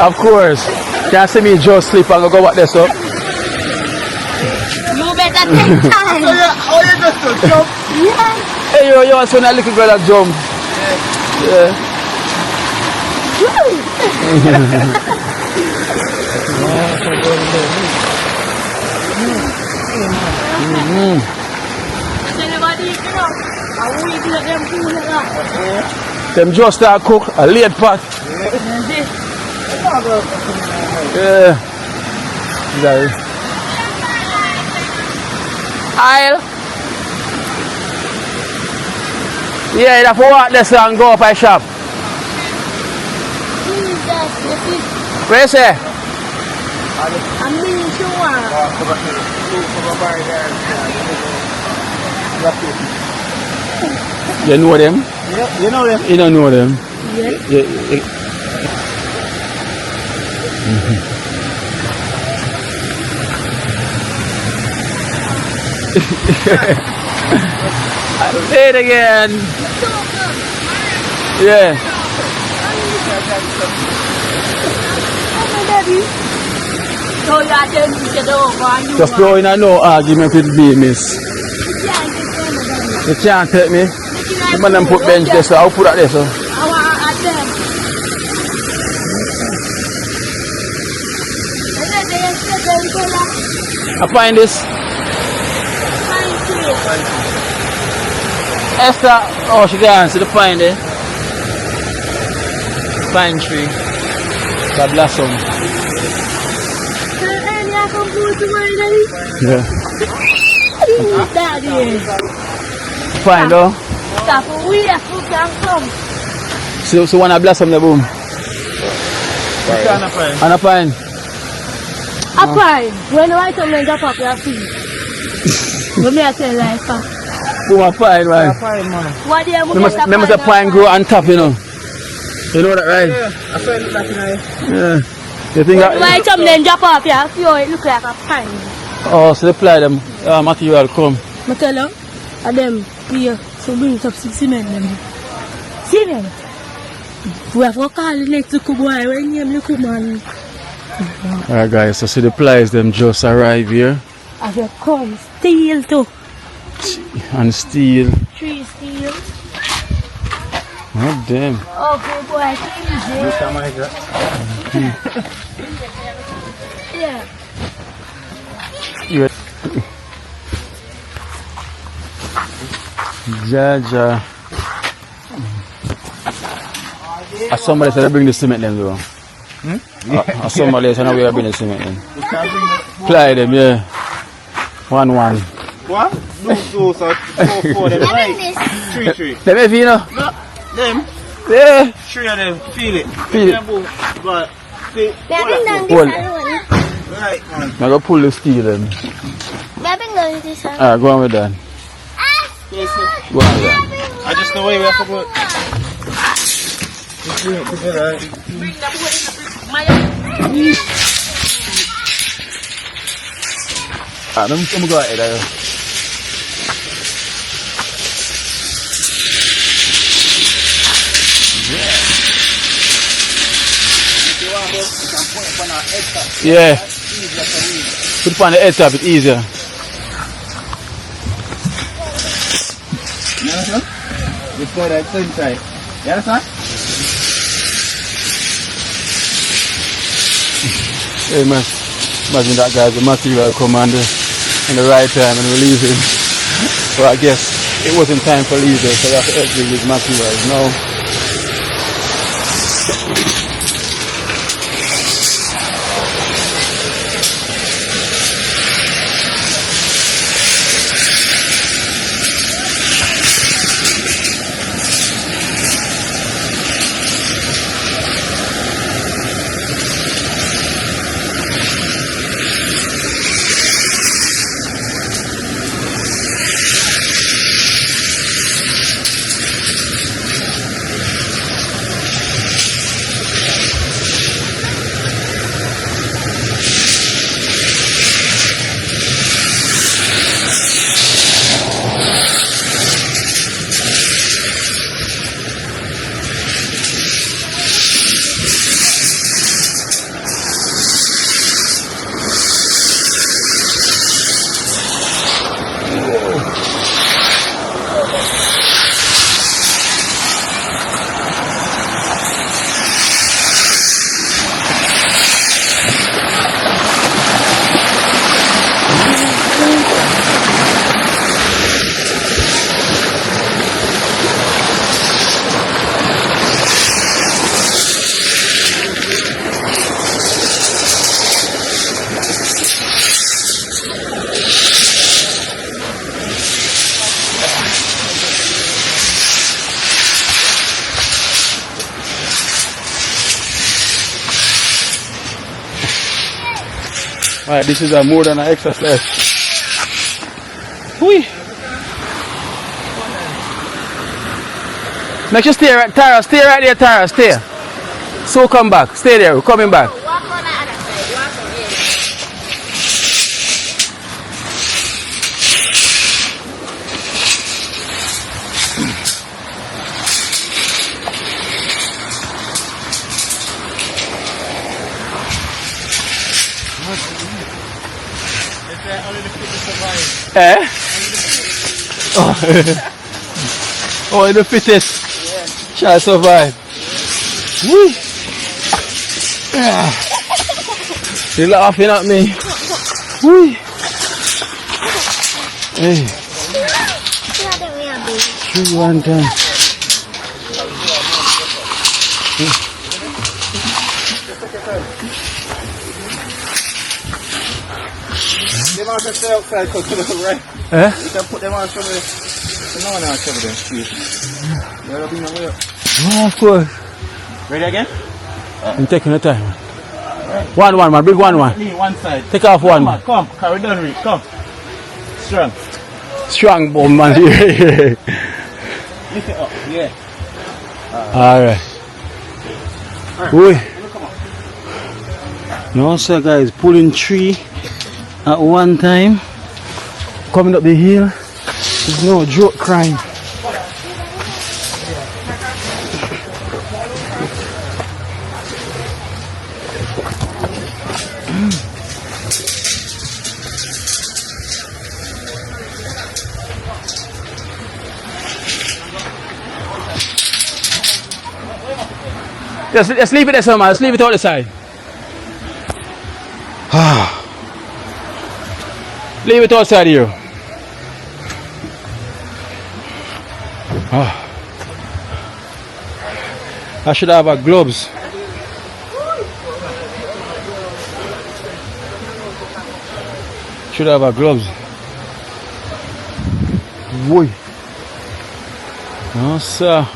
Of course. Can't see me just sleep and go walk this up. You better take time. Oh, you just jump? Yeah. Hey, you want to see that little girl that jump? Yeah. Them just start cook a late pot. Yeah. I'll. Yeah, you have to walk this and go up a shop. Where you say? I'm being sure. You know them? Yeah, you know them. You don't know them? Yeah. Say it again. Yeah. So you are telling me to do Just go in and no argument with me, miss. You can't take me. The man them put bench there, so I'll put that there, so. I want them. I find this. Esther, oh, she gone to the pine there. Pine tree. The blossom. Yeah. Fine though. So one a blossom the boom. And a pine. A pine. When I come and drop up your feet. Let me tell you like that. Boom a pine, man. What do you Remember the pine grow on top, you know. You know that, right? Yeah, I saw it back in the Yeah. You think When I come and drop up your feet, it look like a pine. Oh, so they apply them material come. I tell you, and them here, so bring up 6 cement them. Cement. We have to call the next little boy when you little man. Alright guys, so see the plies them just arrive here. As you come, steel too. And steel. 3 steel. Oh damn. Okay boy, yeah. You Jaja. Somebody said I bring the cement them though. Somebody said we are bring the cement them. Ply them, yeah. 1-1. What? Those are 4 them, right? 3. Them heavy, you know? No, them? Yeah. 3 of them, feel it. Feel it. But, see, Hold. right, man. Now go pull the steel them. Alright, go on with that. Go on with that. I just know where we have to go. Just bring it together. Let me go ahead. Yeah. Put it on the edge of it easier. You understand? You put that same side. You understand? Hey man, imagine that guy's the material commander in the right time and we leave him. Well, I guess it wasn't time for leaving, so that's everything with materials now. Alright, this is more than an exercise. Whee! Make you stay right, Tara, stay right there, Tara, stay. So come back, stay there, we're coming back. Eh? Oh, the fittest shall survive. Woo! You're laughing at me. Woo! Hey. Tree one time. Them out can stay outside because to the right. Eh? You can put them on some of the... No one else over there. See. You're being away. Oh, of course. Ready again? I'm taking the time. One, man. Big one. Lean one side. Take off one. Come on, come. Carry down, Rick. Come. Strong. Strong bomb, man. Lift it up. Yeah. Alright. Oi. No, sir, guys. Pulling tree at one time. Coming up the hill. There's no joke crime. Just leave it there, sir, man. Just leave it out the side. Leave it outside here. I should have a gloves. Should have a gloves. Boy. No, sir.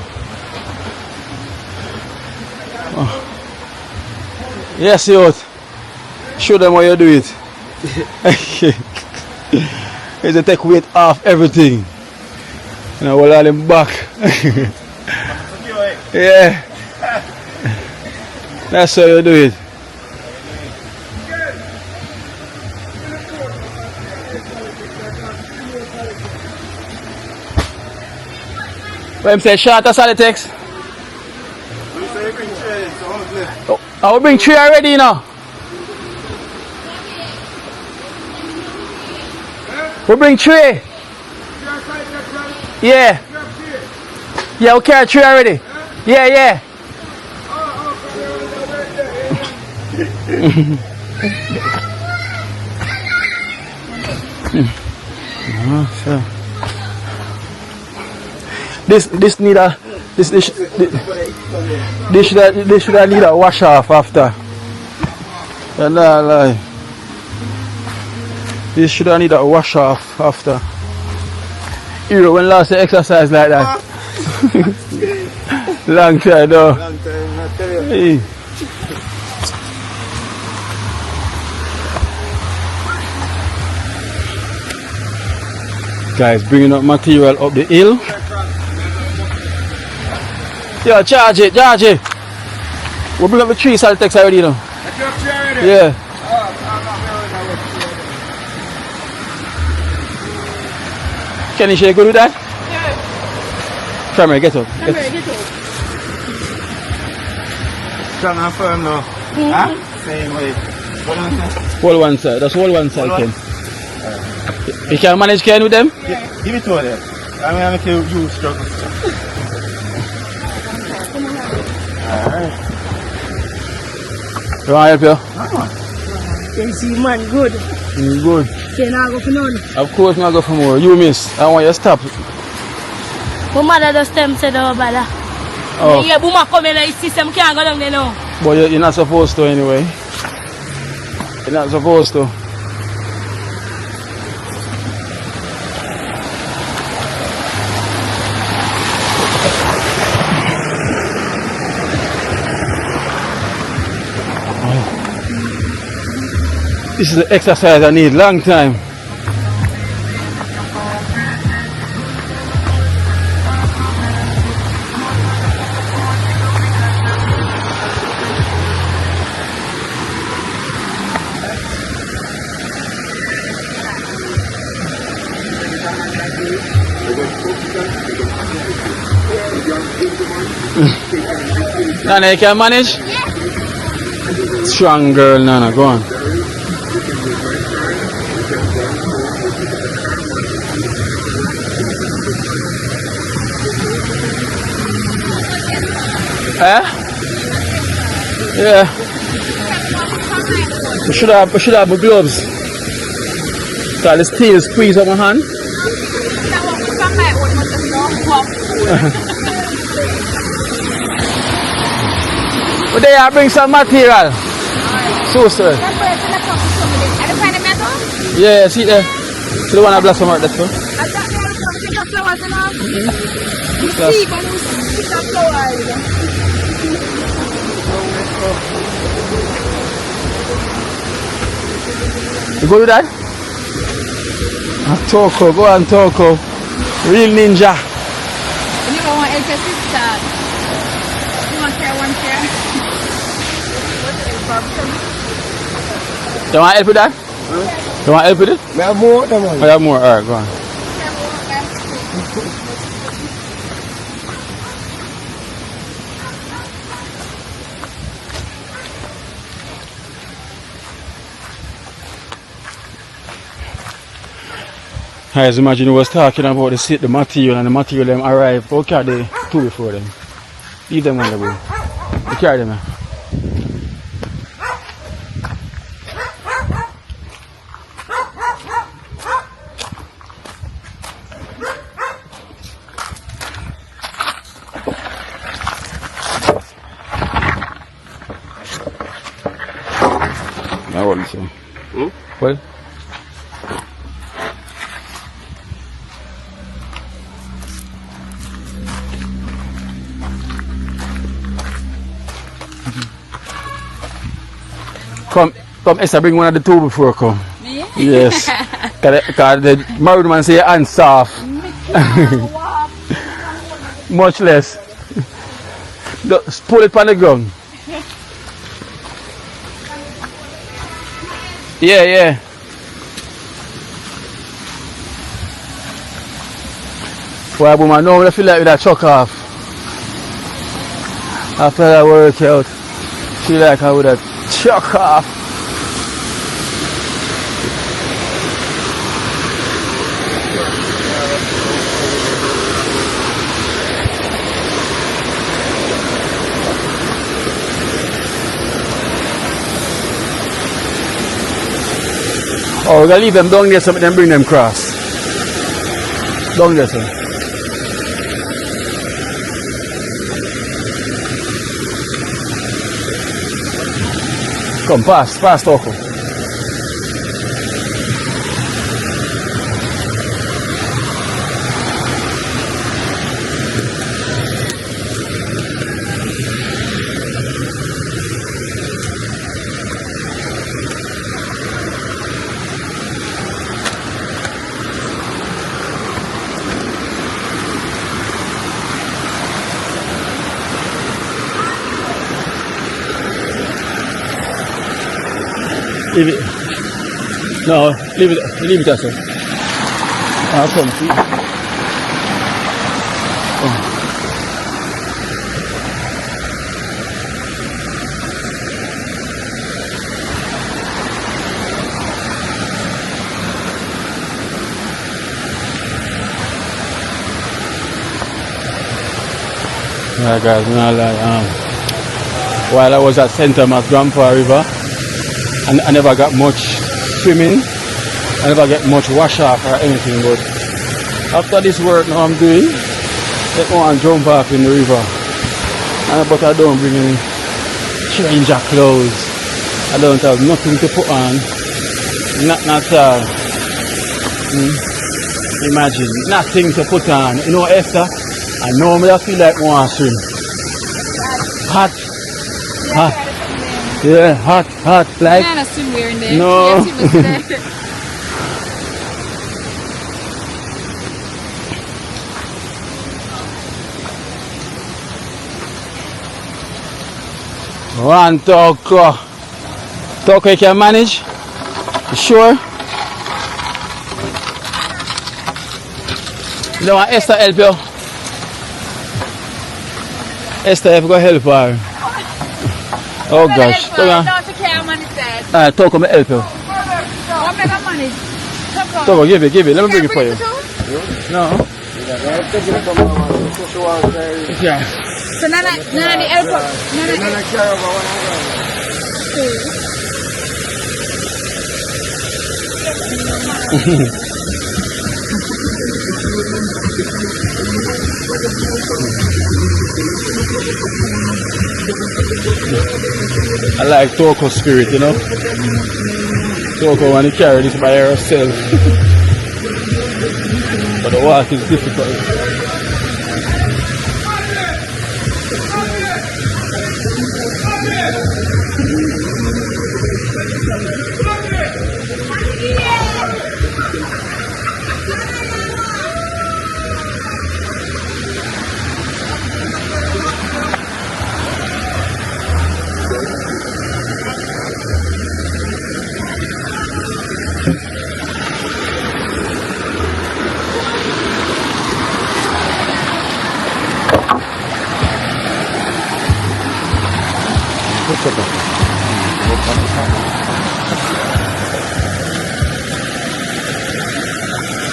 Yes, youth. Show them how you do it. It's a take weight off everything. And I will all them back. Yeah. That's how you do it. What him say, short or solid text? I will bring three already now. We bring three. Yeah. Yeah, we carry three already. Yeah. This need a this should need a wash off after. Nah, lie. This should need a wash off after. You know when last exercise like that? Long time though. Long time, I tell you. Hey. Guys, bringing up material up the hill. Yeah, charge it. We'll bring up the tree saltex already, you know. Yeah. Can you shake go do that? Yeah. Cranberry, get up. Strong and firm now. Huh? Same way. Hold one side. That's hold one side, Ken. You can manage Ken with them? Yeah. Give it to them. I'm going to make you struggle. Alright. You want help you? Can see man good. Good. Can I go for none? Of course, I go for more. You miss. I want you to stop. My mother just them said oh brother. Oh. Yeah, Buma come in and system can't go down there now. But you're not supposed to anyway. You're not supposed to. This is the exercise I need long time. Nana, you can manage? Strong girl, Nana, go on. Eh? Yeah. We should have my gloves. So the steel squeeze on my hand. But they are bring some material. So, sir. Yeah, see there. See the one I blossom out that one? You go with that? Toko, go on Toko. Real ninja. You don't want help your sister. You want care, one care. You want help with that? You want help with it? I have more than I have more. Alright, go on. Guys, imagine we was talking about the material and the material them arrived. Go carry the two before them. Leave them on the way. You carry them. I want to say. Well. Come, Esther, bring one of the two before come. Me? Yes. Because the married man say your hands soft. Much less. Just pull it on the ground. Yeah, yeah. Boy, woman, now I feel like with a chuck off. After that workout, feel like I would have chuck off. Oh, we're gonna leave them down there so we can bring them across. Down there, sir. Come, pass, Toko. Leave it. No, leave it there, sir. I'll come, see. Oh. Yeah, guys, while I was at St. Thomas Grandpa River, and I never got much swimming, I never get much wash off or anything, but after this work now I'm doing, I want to jump off in the river. But I don't bring any change of clothes. I don't have nothing to put on. Not at all. Imagine, nothing to put on. You know, Esther, I normally I feel like I want to swim. Hot. Yeah, hot, like. Not swim wearing there. No. One Toko. Toko, you can manage? You sure? You don't want Esther help you? Esther, if you go help her. Oh gosh. Alright, Toko, me help you. Toko, give it. Let me bring it for you. No. Yeah. So none of the help. I like Toko spirit, you know. Toko when he carry this by herself. But the walk is difficult.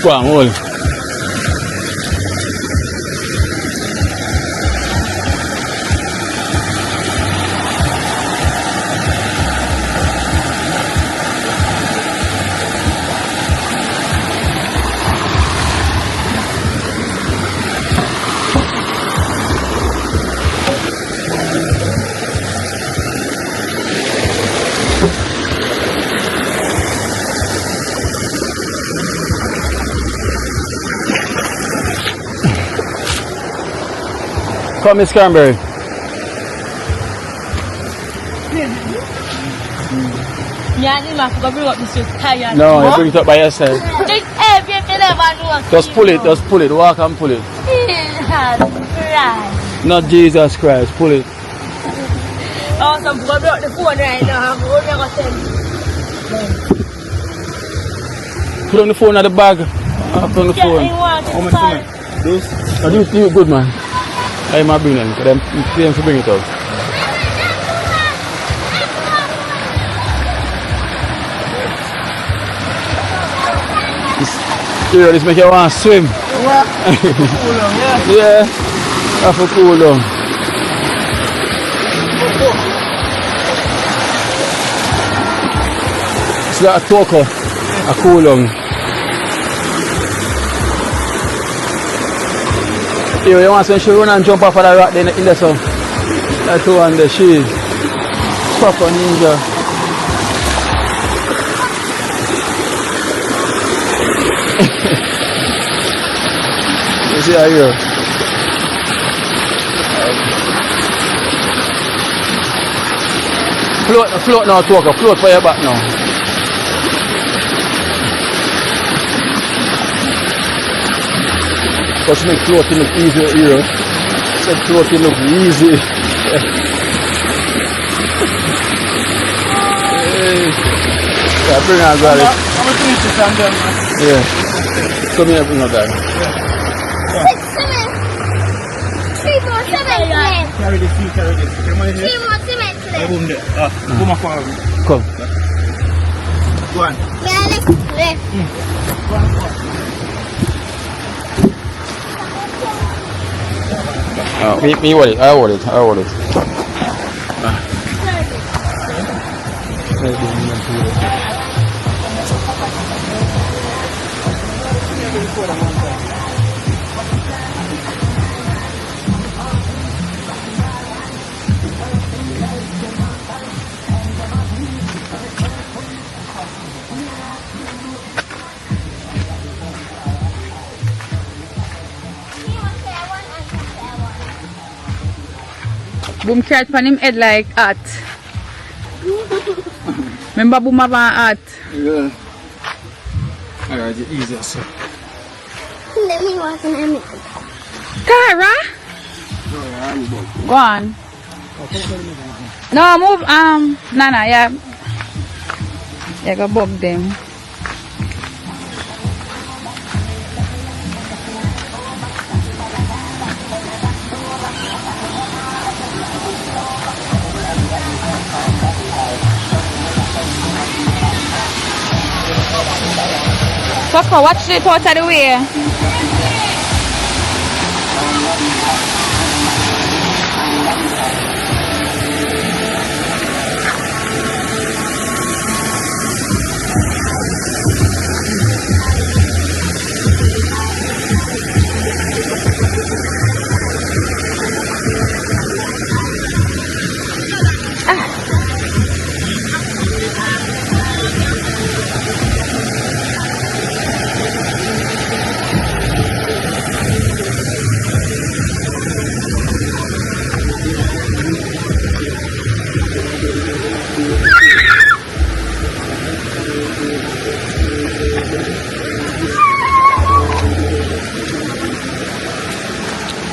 Go on, hold. Come, Miss Cranberry. Yeah, you must go bring up this is tired. No, you bring it up by yourself. Just everything never know. Just pull it, walk and pull it. Right. Not Jesus Christ, pull it. Oh, some people brought the phone right now. I'm going to tell you. Put on the phone at the bag. Put on the phone. How much cement? Those? No, you good, man. I might bring them, because them to bring it out. This make you want to swim. What? Cool down, yeah. Yeah, have to cool down. It's like a Toko, a cool down. Here, you want to she run and jump off of the rock in the sun. That one there, she is proper ninja. You see how you float now, Toko, float for your back now. Just make floating look easier here. Make floating look easy. Hey. Yeah, bring on got it. I'm going to finish this and done, man. Yeah. Come here, bring on that. 3 more cement left. Carry this, you carry this. Come on 3 here. more cement I left. boom there. Come on forward. Come. Go on. Yeah, left. Go on, go on. Me hold it, I hold it. Boom carrot on him head like hat. Remember Boom have a hat? Yeah. Alright, it's easy, so. Let me watch an anime. Tara? Go on. No, move, Nana, yeah. Yeah, go bug them. Papa, watch it out of the way.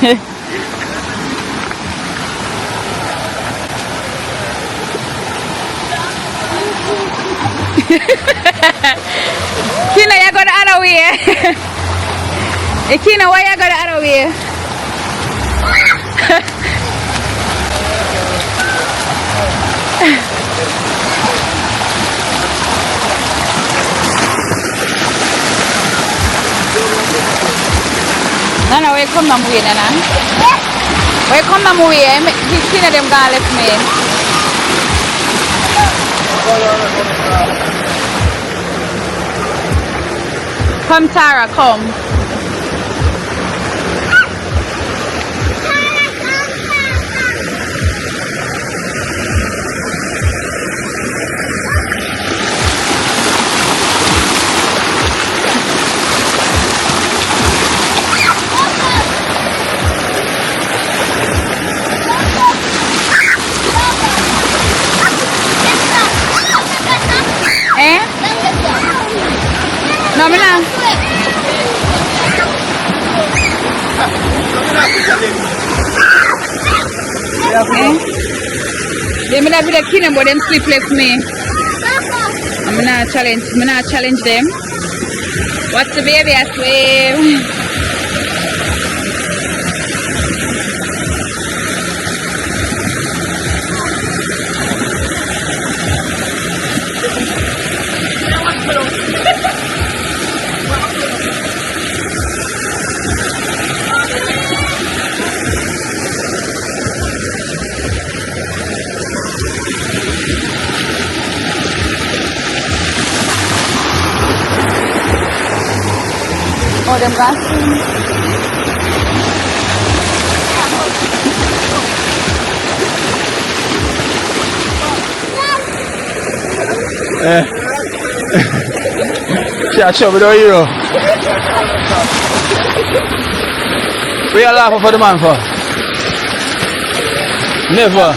Kina, you go the other way. Kina, why you go the other way? Nana, where come the movie, Nana? Where come the movie? He's seen them guy left me. Come, Tara, come. Eh? No, me not. Eh? They may not be the king, but them sleep left me. I'm not challenge them. What's the baby? I swear. Oh, them guys. Catch up with our hero. We are laughing for the man for? Never.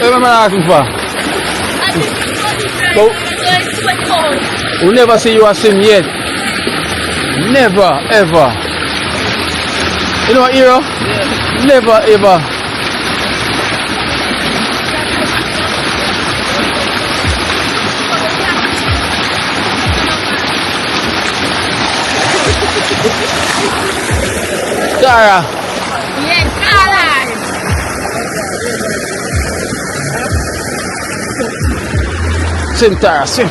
What am I asking for? We never see you a sing yet. Never, ever. You know what, hero? Yeah. Never, ever. Tara. Yes, Tara. Swim, Tara, swim.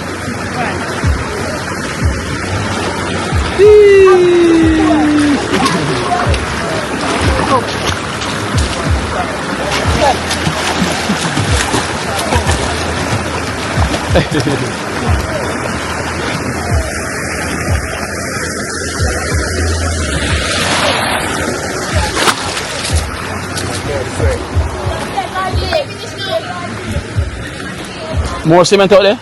More cement out there?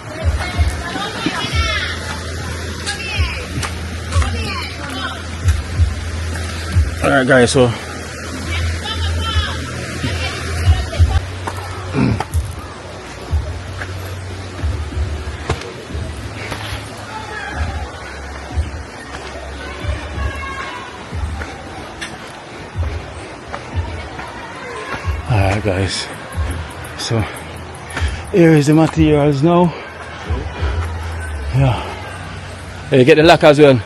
Alright guys, so alright guys, so here is the materials now. Yeah. Hey, get the lock as well.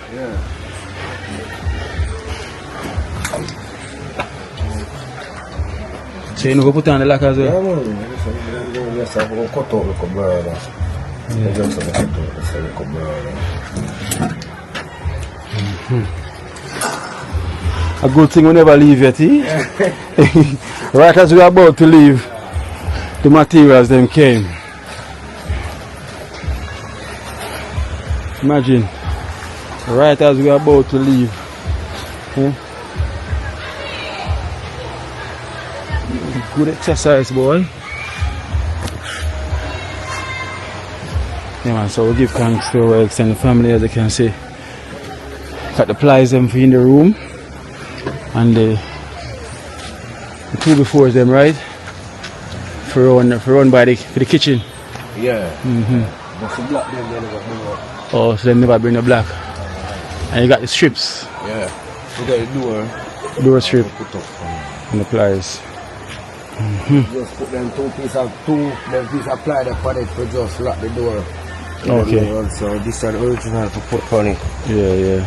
So you know go put on the lock as well? Yes, I'm going to cut out the brother. A good thing we never leave yet, eh? Right as we are about to leave, the materials them came. Imagine, right as we are about to leave. Eh? Good exercise, boy. Yeah man, so we give thanks to our extended family, as you can see. Got the plies them for in the room. And the 2x4s them, right? For run by for the kitchen. Yeah. But the black them, they never bring up. Oh, so they never bring the black. And you got the strips. Yeah. You got the Door strip put up. and the pliers. Just put them two piece of ply there for it to just lock the door. Okay. Also, this is the original for put on it. Yeah.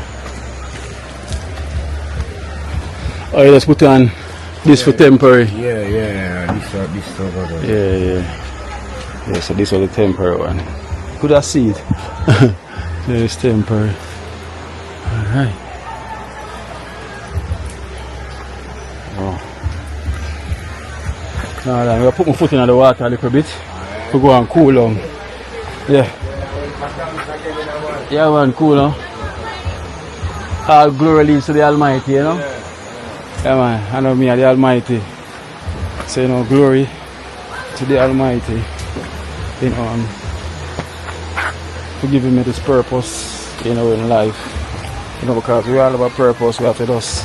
Oh, you just put on this for temporary. Yeah. This over there. Yeah, so this was the temporary one. Could I see it? Yeah, it's temporary. Alright. Oh. Now I'm going to put my foot in the water a little bit to go and cool down. Yeah, man, cool down. All glory leads to the Almighty, you know? Yeah, man, I know me are the Almighty. So, you know, glory to the Almighty. You know, for giving me this purpose, you know, in life. You know, because we all have a purpose, we have to just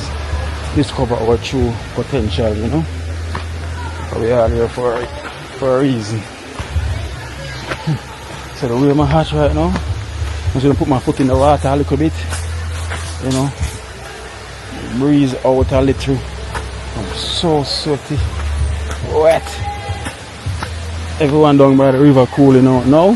discover our true potential, you know. We are here for a reason. So the way my heart right now, I'm just gonna put my foot in the water a little bit, you know. Breeze out a little. I'm so sweaty, wet. Everyone down by the river cooling out now.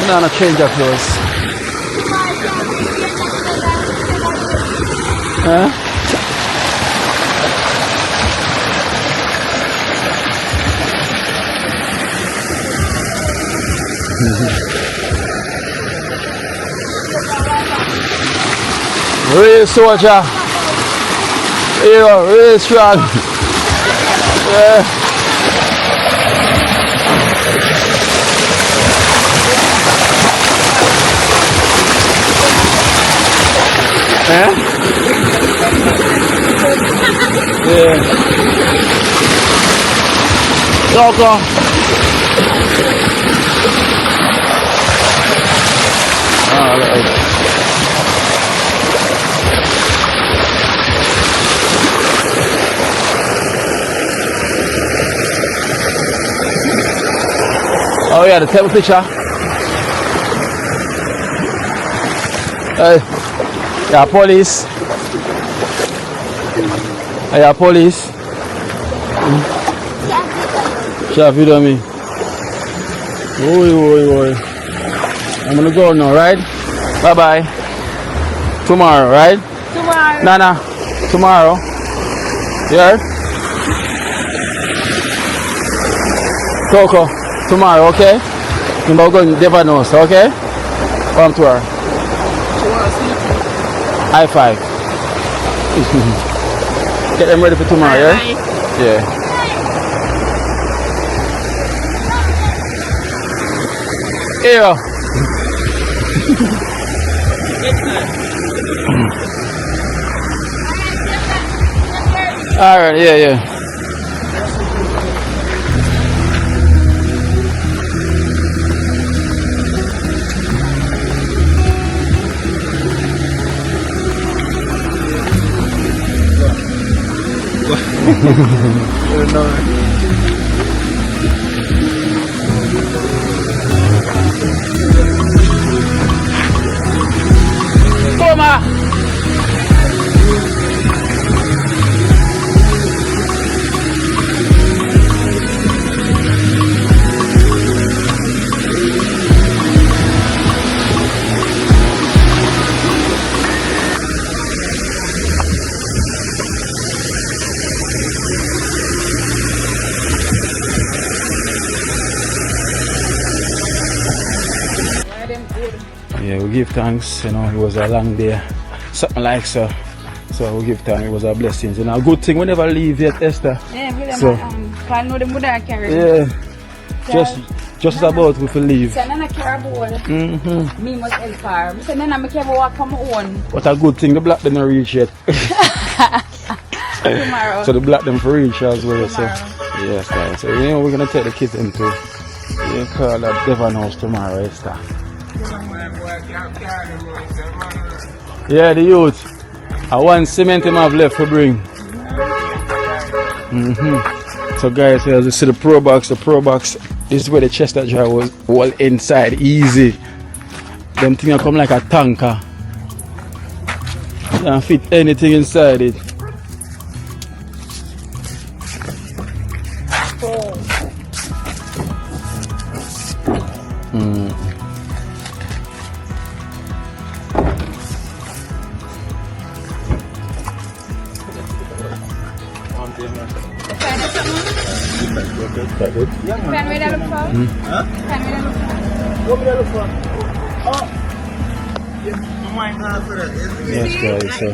I'm gonna change of clothes. Huh? Real soldier. Yeah, real strong. Yeah. Yeah. Yeah. Go. Oh yeah, the table picture. Yeah, police. Yeah, police. Chef, you know me. Oi. I'm gonna go now, right? Bye bye. Tomorrow, right? Tomorrow. Nana, tomorrow. Yeah? Coco, tomorrow, okay? You're going to Devanos, okay? Come to her. High five. Get them ready for tomorrow, yeah? Yeah. Yeah. Alright, yeah. Toma! Yeah, we give thanks, you know, it was a long day, something like so. So we give thanks, it was a blessing. You know, a good thing we never leave yet, Esther. Yeah, so, can't know the mother carry. Yeah, just about we will leave. So Nana carry board. Me must help her. So Nana me carry walk on my own. What a good thing, the black didn't reach yet. Tomorrow. So the black them for reach as well. Tomorrow. So Yes, guys. So, you know, we're gonna take the kids into you call that Devon House tomorrow, Esther. Yeah, the youth. I want cement him have left to bring. So guys, as you see the Pro Box, this is where the Chester jar was all inside, easy. Them things come like a tanker. You can fit anything inside it. Yes, guys. So.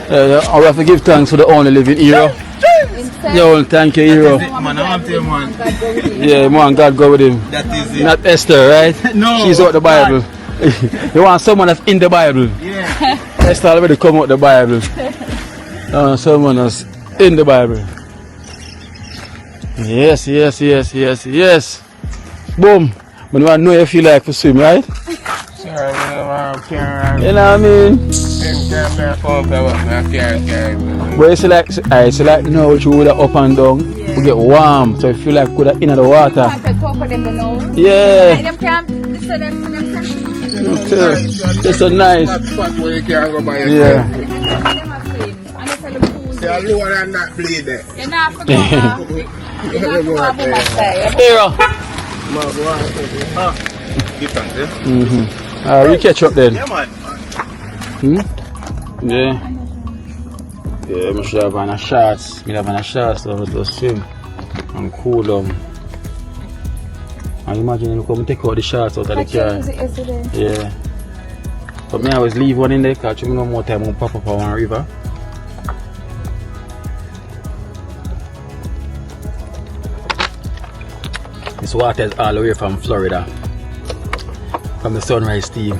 I have to give thanks to the only living hero. Yo, thank you, hero. Yeah, man, God go with him. That is it. Not Esther, right? No. She's out the Bible. You want someone that's in the Bible? Yeah. Esther already come out the Bible. Someone that's in the Bible. Yes. Boom. But I know you feel like to swim, right? You know what I mean? But it's like no, you would up and down. We get warm, so you feel like could in the water. Yeah. It's so nice. Yeah. We catch up then. Yeah. Yeah, I should have on a shorts. I have on a shorts so to swim and cool down. And imagine you come take out the shorts out of the car. Yeah. But me I always leave one in there because you know more time I pop up on one river. This water is all the way from Florida. From the sunrise steam.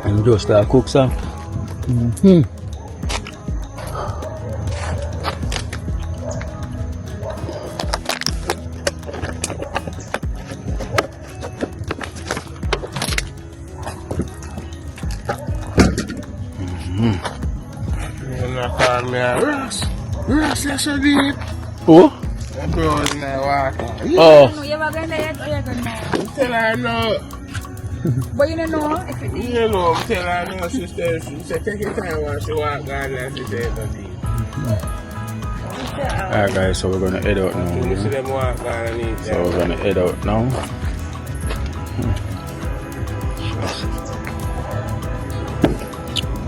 And just cook some. Ross, that's so deep. Who? That girl in the water. Oh. You ever going there yet or you going now? Tell her no. But you don't know if it is. You know, tell her no, she said take your time while she walk down there, she said no deep. Alright guys, so we're gonna head out now. You see them walk down and So we're gonna head out now.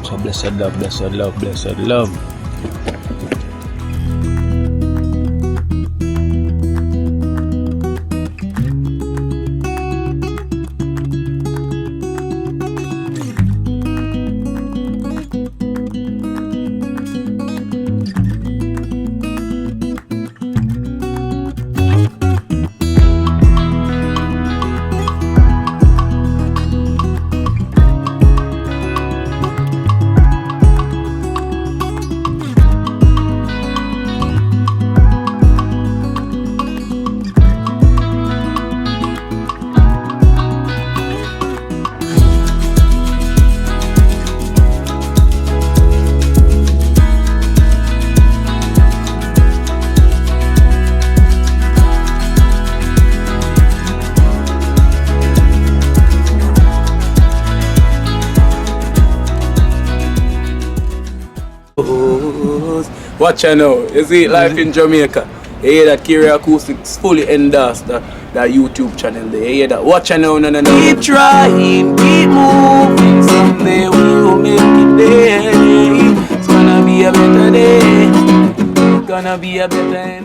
So blessed love. Watch out now, you see life in Jamaica. You hear that Kerry Acoustics fully endorsed that YouTube channel there. You hear that? Watch out now, no. Keep trying, keep moving. Someday we will make it there. It's gonna be a better day. Gonna be a better day.